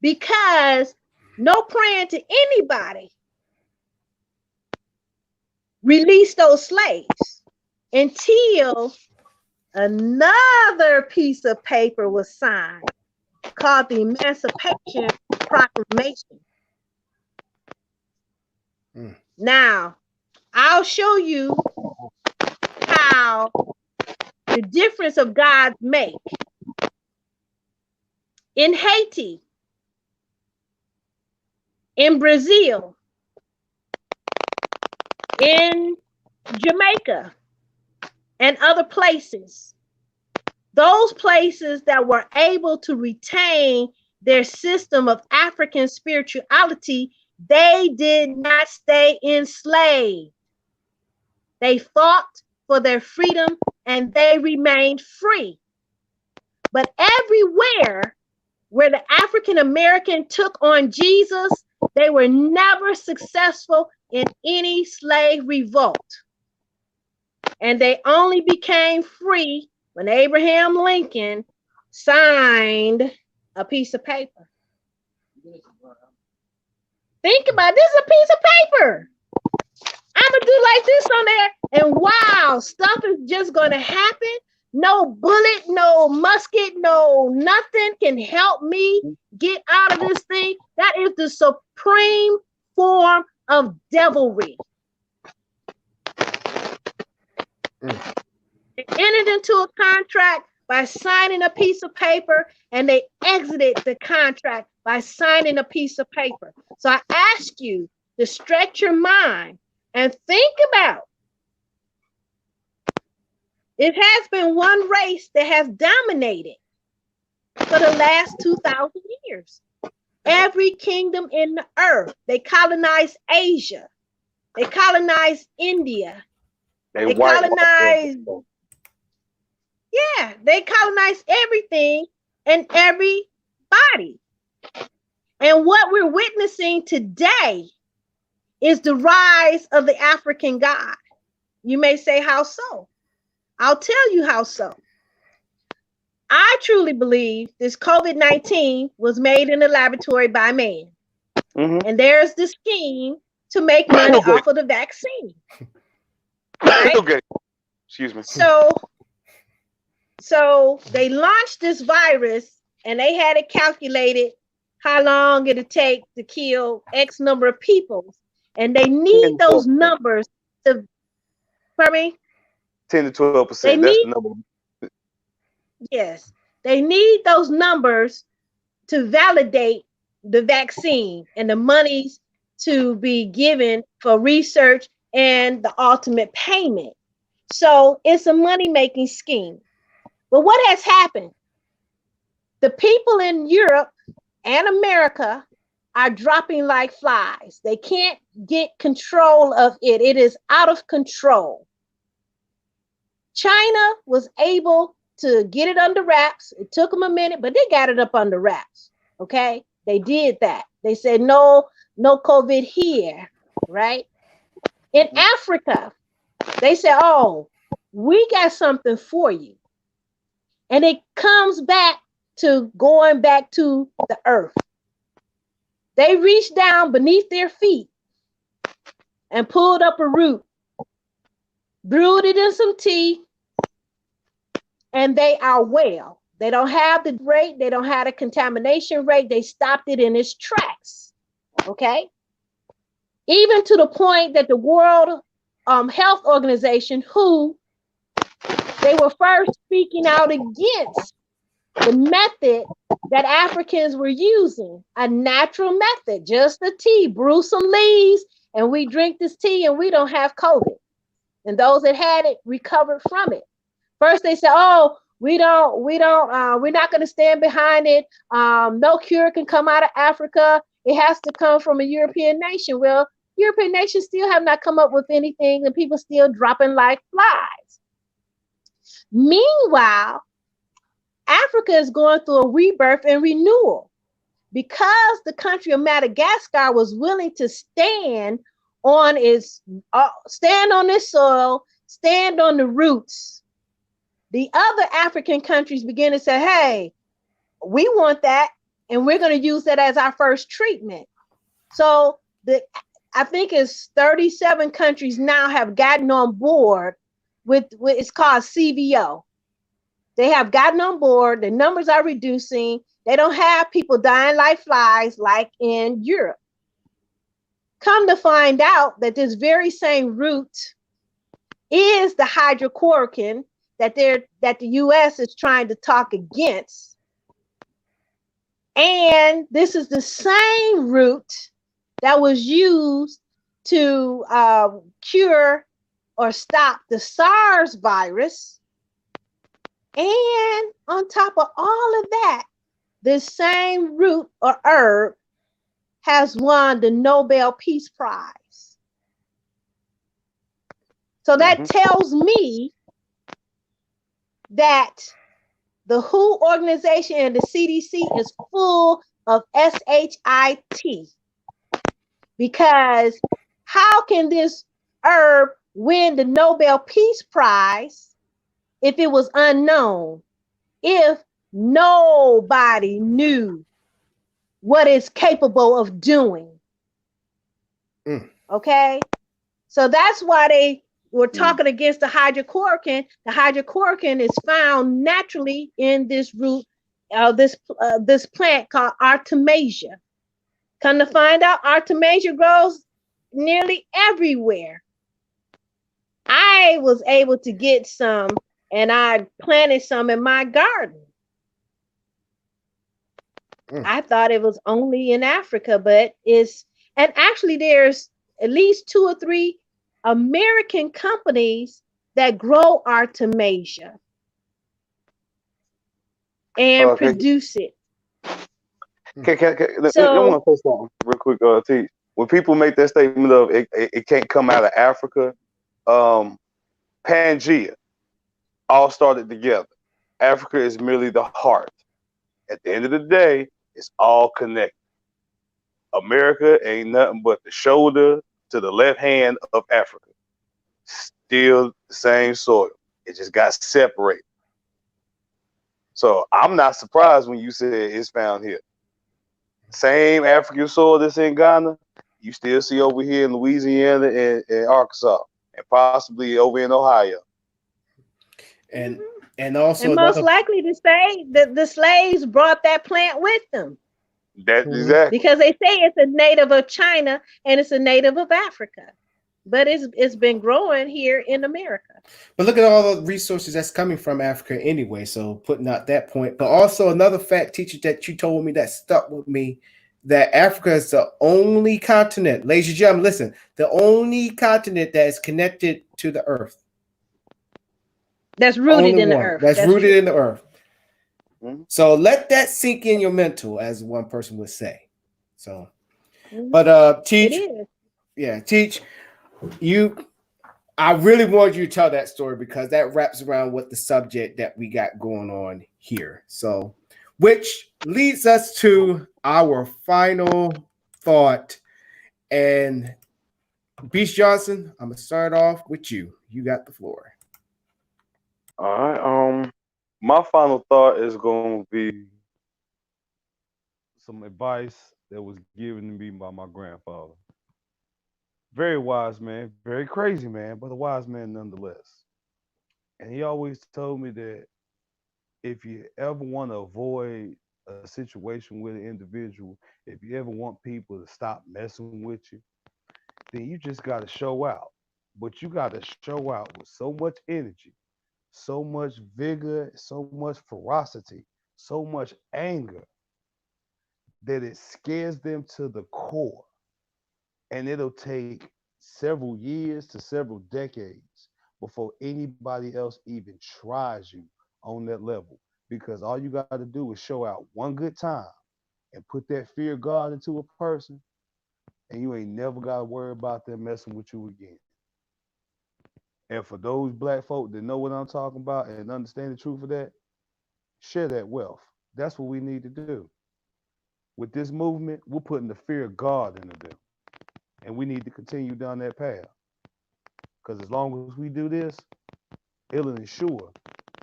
[SPEAKER 4] Because no praying to anybody released those slaves until another piece of paper was signed called the Emancipation Proclamation. Now, I'll show you how the difference of God's make. In Haiti, in Brazil, in Jamaica, and other places, those places that were able to retain their system of African spirituality, they did not stay enslaved. They fought for their freedom and they remained free. But everywhere where the African American took on Jesus, they were never successful in any slave revolt. And they only became free when Abraham Lincoln signed a piece of paper. Think about it. This is a piece of paper. I'm gonna do like this on there, and wow, stuff is just gonna happen. No bullet, no musket, no nothing can help me get out of this thing. That is the supreme form of devilry. They entered into a contract by signing a piece of paper, and they exited the contract by signing a piece of paper. So I ask you to stretch your mind and think about, it has been one race that has dominated for the last 2,000 years. Every kingdom in the earth, they colonized Asia, they colonized India, they colonized, they colonized everything and everybody. And what we're witnessing today is the rise of the African God. You may say, how so? I'll tell you how so. I truly believe this COVID-19 was made in a laboratory by man. And there's the scheme to make money off of the vaccine. Right?
[SPEAKER 5] Okay. Excuse me.
[SPEAKER 4] So they launched this virus and they had it calculated how long it'd take to kill X number of people. And they need those numbers to, pardon me?
[SPEAKER 5] 10 to 12%. That's the number.
[SPEAKER 4] Yes, they need those numbers to validate the vaccine and the monies to be given for research and the ultimate payment. So it's a money-making scheme. But what has happened? The people in Europe and America are dropping like flies. They can't get control of it. It is out of control. China was able to get it under wraps. It took them a minute, but they got it up under wraps. Okay, they did that. They said no COVID here, right? In Africa, they said, oh, we got something for you. And it comes back to going back to the earth. They reached down beneath their feet and pulled up a root, brewed it in some tea, and they are well. They don't have the rate, they don't have the contamination rate. They stopped it in its tracks. Okay. Even to the point that the World Health Organization, who they were first speaking out against the method that Africans were using, a natural method, just the tea, brew some leaves, and we drink this tea and we don't have COVID. And those that had it recovered from it. First they said, oh, we're not going to stand behind it. No cure can come out of Africa. It has to come from a European nation. Well, European nations still have not come up with anything, and people still dropping like flies. Meanwhile, Africa is going through a rebirth and renewal because the country of Madagascar was willing to stand on its soil, stand on the roots. The other African countries begin to say, hey, we want that, and we're going to use that as our first treatment. So I think it's 37 countries now have gotten on board with it's called CVO. They have gotten on board. The numbers are reducing. They don't have people dying like flies like in Europe. Come to find out that this very same root is the hydrochloroquine that the US is trying to talk against. And this is the same root that was used to cure or stop the SARS virus. And on top of all of that, this same root or herb has won the Nobel Peace Prize. So that tells me that the WHO organization and the CDC is full of SHIT. Because how can this herb win the Nobel Peace Prize if it was unknown, if nobody knew what it's capable of doing? Okay, so that's why they were talking against the hydrochloroquine. The hydrochloroquine is found naturally in this root, this plant called Artemisia. Come to find out, Artemisia grows nearly everywhere. I was able to get some, and I planted some in my garden. I thought it was only in Africa, but and actually there's at least 2 or 3 American companies that grow Artemisia and produce it.
[SPEAKER 5] I want to say something real quick, T. When people make that statement of it can't come out of Africa, Pangea all started together. Africa is merely the heart. At the end of the day, it's all connected. America ain't nothing but the shoulder to the left hand of Africa. Still the same soil. It just got separated. So I'm not surprised when you said it's found here. Same African soil that's in Ghana, you still see over here in Louisiana and Arkansas, and possibly over in Ohio.
[SPEAKER 1] And also,
[SPEAKER 4] most likely to say that the slaves brought that plant with them.
[SPEAKER 5] That's exactly
[SPEAKER 4] because they say it's a native of China and it's a native of Africa, but it's been growing here in America.
[SPEAKER 1] But look at all the resources that's coming from Africa anyway. So putting out that point, but also another fact, teacher, that you told me that stuck with me, that Africa is the only continent, ladies and gentlemen, listen, the only continent that is connected to the earth.
[SPEAKER 4] That's rooted in the earth.
[SPEAKER 1] That's rooted in the earth. So let that sink in your mental, as one person would say. So, but Teach, Teach, I really wanted you to tell that story because that wraps around with the subject that we got going on here. So, which leads us to our final thought. And Beast Johnson, I'm gonna start off with you. You got the floor.
[SPEAKER 5] All right. My final thought is going to be
[SPEAKER 3] some advice that was given to me by my grandfather. Very wise man, very crazy man, but a wise man nonetheless. And he always told me that if you ever want to avoid a situation with an individual, if you ever want people to stop messing with you, then you just got to show out. But you got to show out with so much energy, so much vigor, so much ferocity, so much anger that it scares them to the core. And it'll take several years to several decades before anybody else even tries you on that level. Because all you got to do is show out one good time and put that fear of God into a person. and you ain't never got to worry about them messing with you again. And for those black folk that know what I'm talking about and understand the truth of that, share that wealth. That's what we need to do. With this movement, we're putting the fear of God into them. And we need to continue down that path. Because as long as we do this, it'll ensure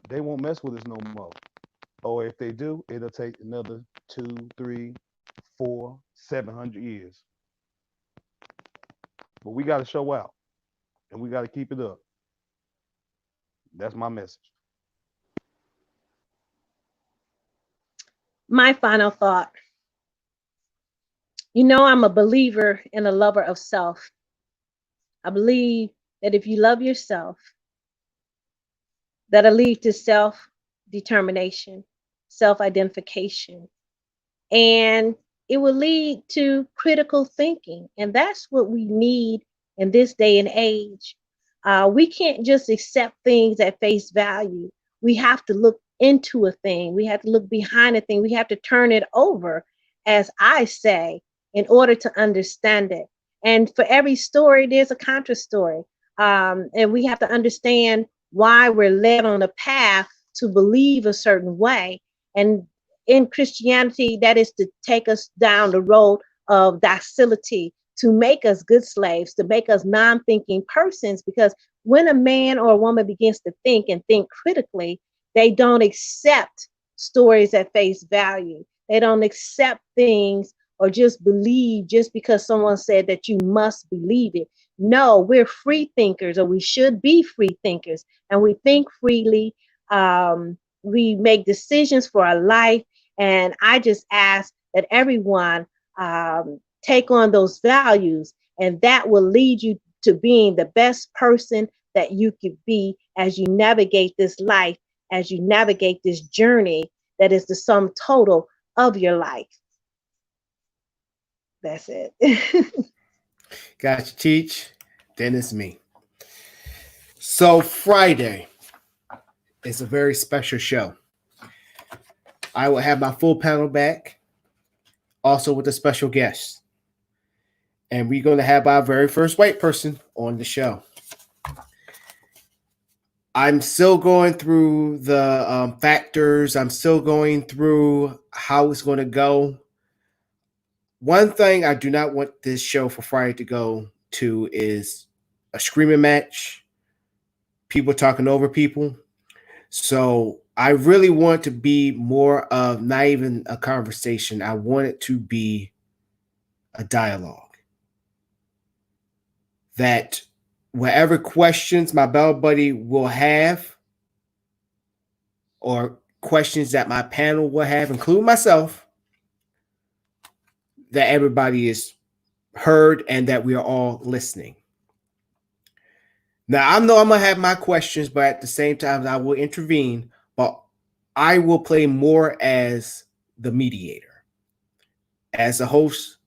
[SPEAKER 3] they won't mess with us no more. Or if they do, it'll take another 2, 3, 4, 700 years. But we got to show out. And we got to keep it up. That's my message.
[SPEAKER 4] My final thought. You know, I'm a believer and a lover of self. I believe that if you love yourself, that'll lead to self-determination, self-identification, and it will lead to critical thinking. And that's what we need in this day and age. We can't just accept things at face value. We have to look into a thing. We have to look behind a thing. We have to turn it over, as I say, in order to understand it. And for every story, there's a contra story. And we have to understand why we're led on a path to believe a certain way. And in Christianity, that is to take us down the road of docility, to make us good slaves, to make us non-thinking persons. Because when a man or a woman begins to think and think critically, they don't accept stories at face value. They don't accept things or just believe just because someone said that you must believe it. No, we're free thinkers, or we should be free thinkers, and we think freely. We make decisions for our life. And I just ask that everyone take on those values, and that will lead you to being the best person that you could be as you navigate this life, as you navigate this journey that is the sum total of your life. That's it.
[SPEAKER 1] Gotcha, Teach. Then it's me. So Friday is a very special show. I will have my full panel back, also with a special guest. And we're going to have our very first white person on the show. I'm still going through the factors. I'm still going through how it's going to go. One thing I do not want this show for Friday to go to is a screaming match, people talking over people. So I really want to be more of not even a conversation. I want it to be a dialogue. That whatever questions my bell buddy will have, or questions that my panel will have, including myself, that everybody is heard and that we are all listening. Now, I know I'm going to have my questions, but at the same time, I will intervene, but I will play more as the mediator. As a host,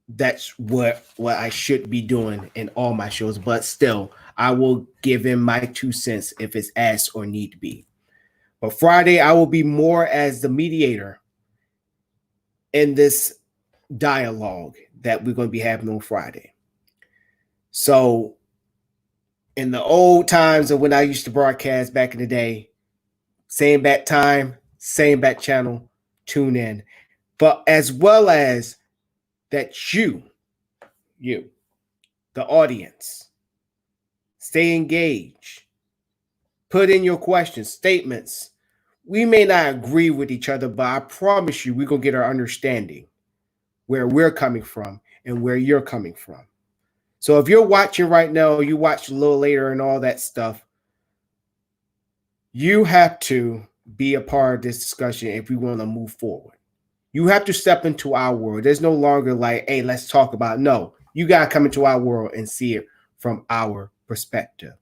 [SPEAKER 1] that's what I should be doing in all my shows, but still, I will give in my 2 cents if it's asked or need to be. But Friday, I will be more as the mediator in this dialogue that we're going to be having on Friday. So in the old times of when I used to broadcast back in the day, same bat time, same bat channel, tune in. But as well as that you, the audience, stay engaged, put in your questions, statements. We may not agree with each other, but I promise you we're going to get our understanding where we're coming from and where you're coming from. So if you're watching right now, you watch a little later and all that stuff, you have to be a part of this discussion if we want to move forward. You have to step into our world. There's no longer like, hey, let's talk about it. No, you got to come into our world and see it from our perspective.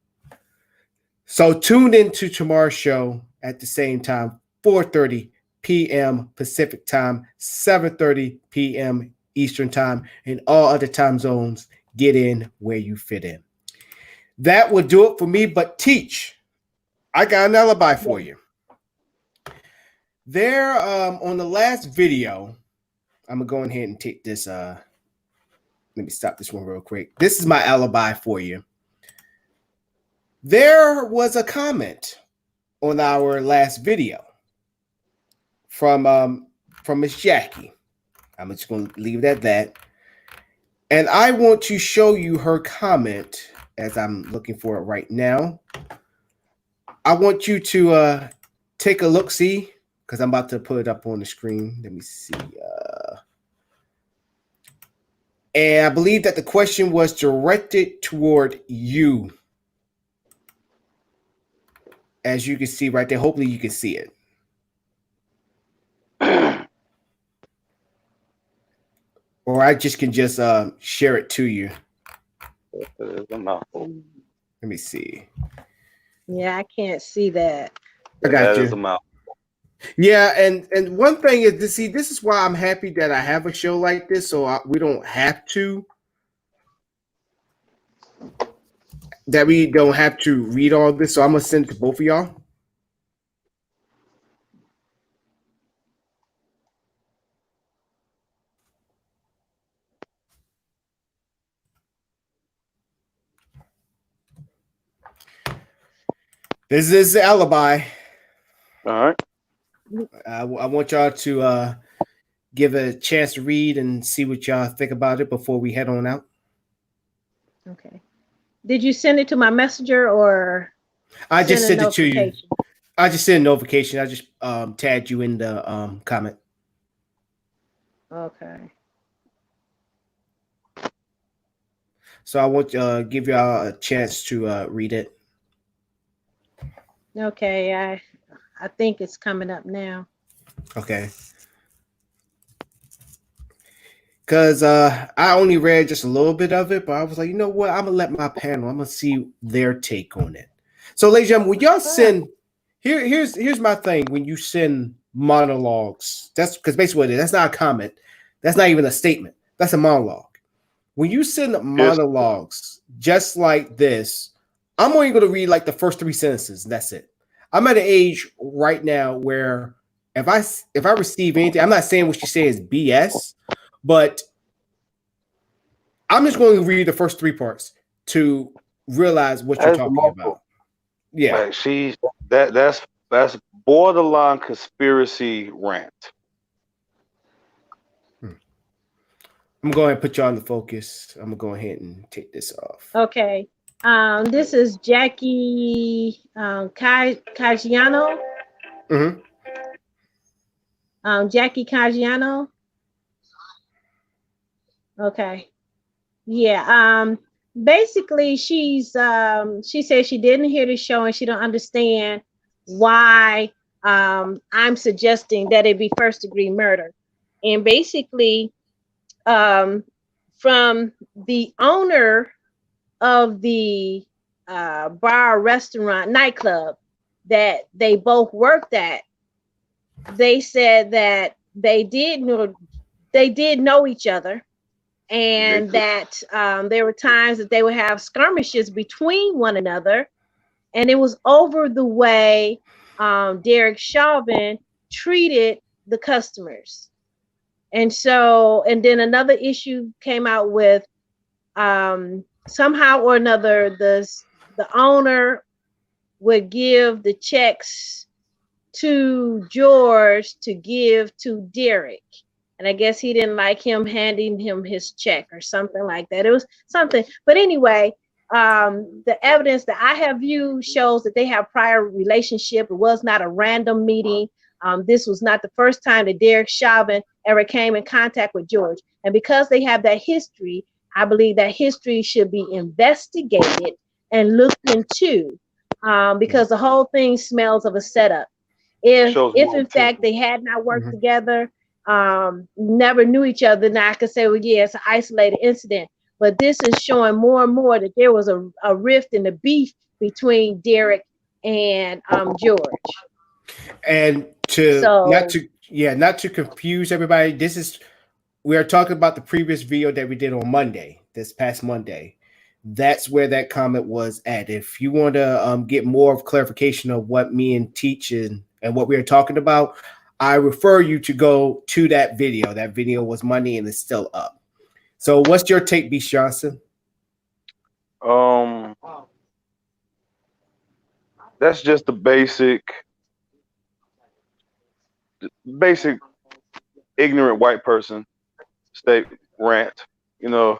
[SPEAKER 1] So tune into tomorrow's show at the same time, 4:30 p.m. Pacific time, 7:30 p.m. Eastern time, and all other time zones. Get in where you fit in. That will do it for me, but Teach, I got an alibi for you. There, on the last video, I'm going to go ahead and take this let me stop this one real quick. This is my alibi for you. There was a comment on our last video from Miss Jackie. I'm just going to leave it at that. And I want to show you her comment as I'm looking for it right now. I want you to take a look, see, because I'm about to put it up on the screen. Let me see. And I believe that the question was directed toward you. As you can see right there. Hopefully you can see it. Or I just can just share it to you. Let me see.
[SPEAKER 4] Yeah, I can't see that.
[SPEAKER 1] I got
[SPEAKER 5] That
[SPEAKER 1] you.
[SPEAKER 5] is a mouth.
[SPEAKER 1] Yeah, and one thing is to see. This is why I'm happy that I have a show like this, so we don't have to. That we don't have to read all this. So I'm gonna send it to both of y'all. This is the alibi.
[SPEAKER 5] All right.
[SPEAKER 1] I want y'all to give a chance to read and see what y'all think about it before we head on out.
[SPEAKER 4] Okay. Did you send it to my messenger or?
[SPEAKER 1] I just
[SPEAKER 4] send
[SPEAKER 1] sent
[SPEAKER 4] a
[SPEAKER 1] it to you.
[SPEAKER 4] notification?
[SPEAKER 1] I just sent a notification. I just tagged you in the comment.
[SPEAKER 4] Okay.
[SPEAKER 1] So I want to give y'all a chance to read it.
[SPEAKER 4] Okay. I think it's coming up now.
[SPEAKER 1] Okay. Because I only read just a little bit of it, but I was like, you know what? I'm going to let my panel, I'm going to see their take on it. So, ladies and gentlemen, when y'all send, here's my thing. When you send monologues, that's because basically what it is, that's not a comment. That's not even a statement. That's a monologue. When you send monologues just like this, I'm only going to read like the first 3 sentences, and that's it. I'm at an age right now where if I receive anything, I'm not saying what you say is BS, but I'm just going to read the first 3 parts to realize what you're talking about. Yeah,
[SPEAKER 5] Like that's borderline conspiracy rant.
[SPEAKER 1] I'm going to put you on the focus. I'm going to go ahead and take this off.
[SPEAKER 4] Okay. This is Jackie Caggiano.
[SPEAKER 1] Mm-hmm.
[SPEAKER 4] Jackie Caggiano. Okay. Yeah. Basically, she said she didn't hear the show and she don't understand why I'm suggesting that it be first-degree murder. And basically, from the owner of the bar, restaurant, nightclub that they both worked at, they said that they did know each other, and that there were times that they would have skirmishes between one another, and it was over the way Derek Chauvin treated the customers. And then another issue came out with somehow or another, the owner would give the checks to George to give to Derek. And I guess he didn't like him handing him his check or something like that. It was something. But anyway, the evidence that I have viewed shows that they have prior relationship. It was not a random meeting. This was not the first time that Derek Chauvin ever came in contact with George. And because they have that history, I believe that history should be investigated and looked into, because the whole thing smells of a setup. If in fact they had not worked together, never knew each other, now I could say, well, yeah, it's an isolated incident. But this is showing more and more that there was a rift and a beef between Derek and George.
[SPEAKER 1] And not to confuse everybody, we are talking about the previous video that we did on Monday, this past Monday. That's where that comment was at. If you want to get more of clarification of what me and Teach and what we are talking about, I refer you to go to that video. That video was Monday and it's still up. So what's your take, Beast Johnson?
[SPEAKER 5] That's just the basic ignorant white person state rant. You know,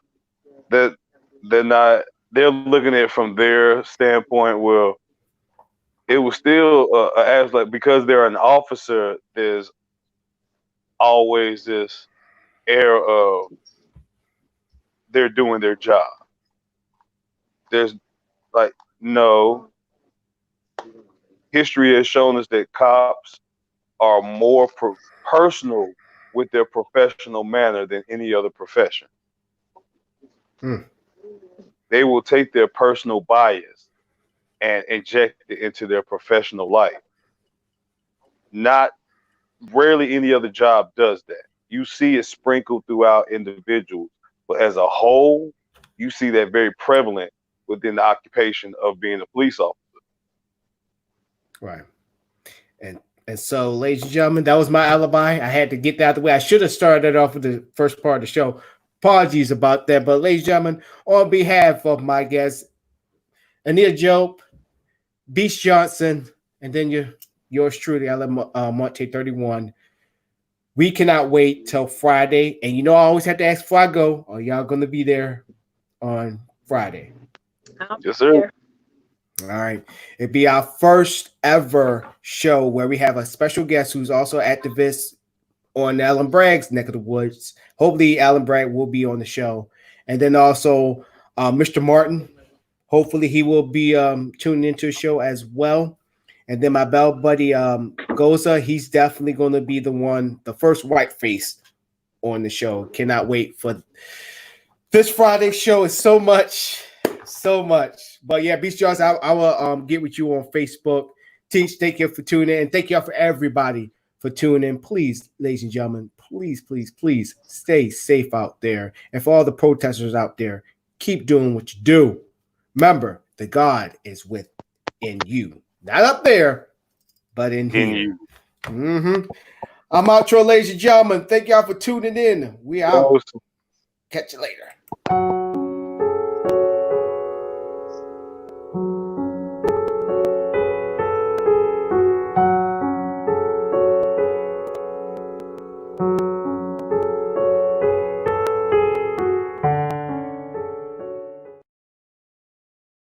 [SPEAKER 5] that they're looking at it from their standpoint. Well, it was still as like, because they're an officer, there's always this air of they're doing their job. There's like, no, history has shown us that cops are more personal with their professional manner than any other profession. They will take their personal bias and inject it into their professional life. Not rarely any other job does that. You see it sprinkled throughout individuals, but as a whole, you see that very prevalent within the occupation of being a police officer.
[SPEAKER 1] Right. And so, ladies and gentlemen, that was my alibi. I had to get that out of the way. I should have started off with the first part of the show. Apologies about that. But, ladies and gentlemen, on behalf of my guests, Anita Job, Beast Johnson, and then yours truly, Alan Monte 31. We cannot wait till Friday. And you know, I always have to ask before I go, are y'all going to be there on Friday?
[SPEAKER 5] Yes, sir.
[SPEAKER 1] All right. It'd be our first ever show where we have a special guest who's also activist on Alan Bragg's neck of the woods. Hopefully, Alan Bragg will be on the show. And then also Mr. Martin. Hopefully, he will be tuning into the show as well. And then my bell buddy Goza, he's definitely going to be the first white face on the show. Cannot wait for this Friday's show. Is so much. But yeah, Beast Johnson, I will get with you on Facebook. Teach, thank you for tuning in. And thank y'all for everybody for tuning in. Please, ladies and gentlemen, please stay safe out there. And for all the protesters out there, keep doing what you do. Remember, the God is within you. Not up there, but in here. I'm outro, ladies and gentlemen. Thank y'all for tuning in. We out.
[SPEAKER 5] Awesome.
[SPEAKER 1] Catch you later.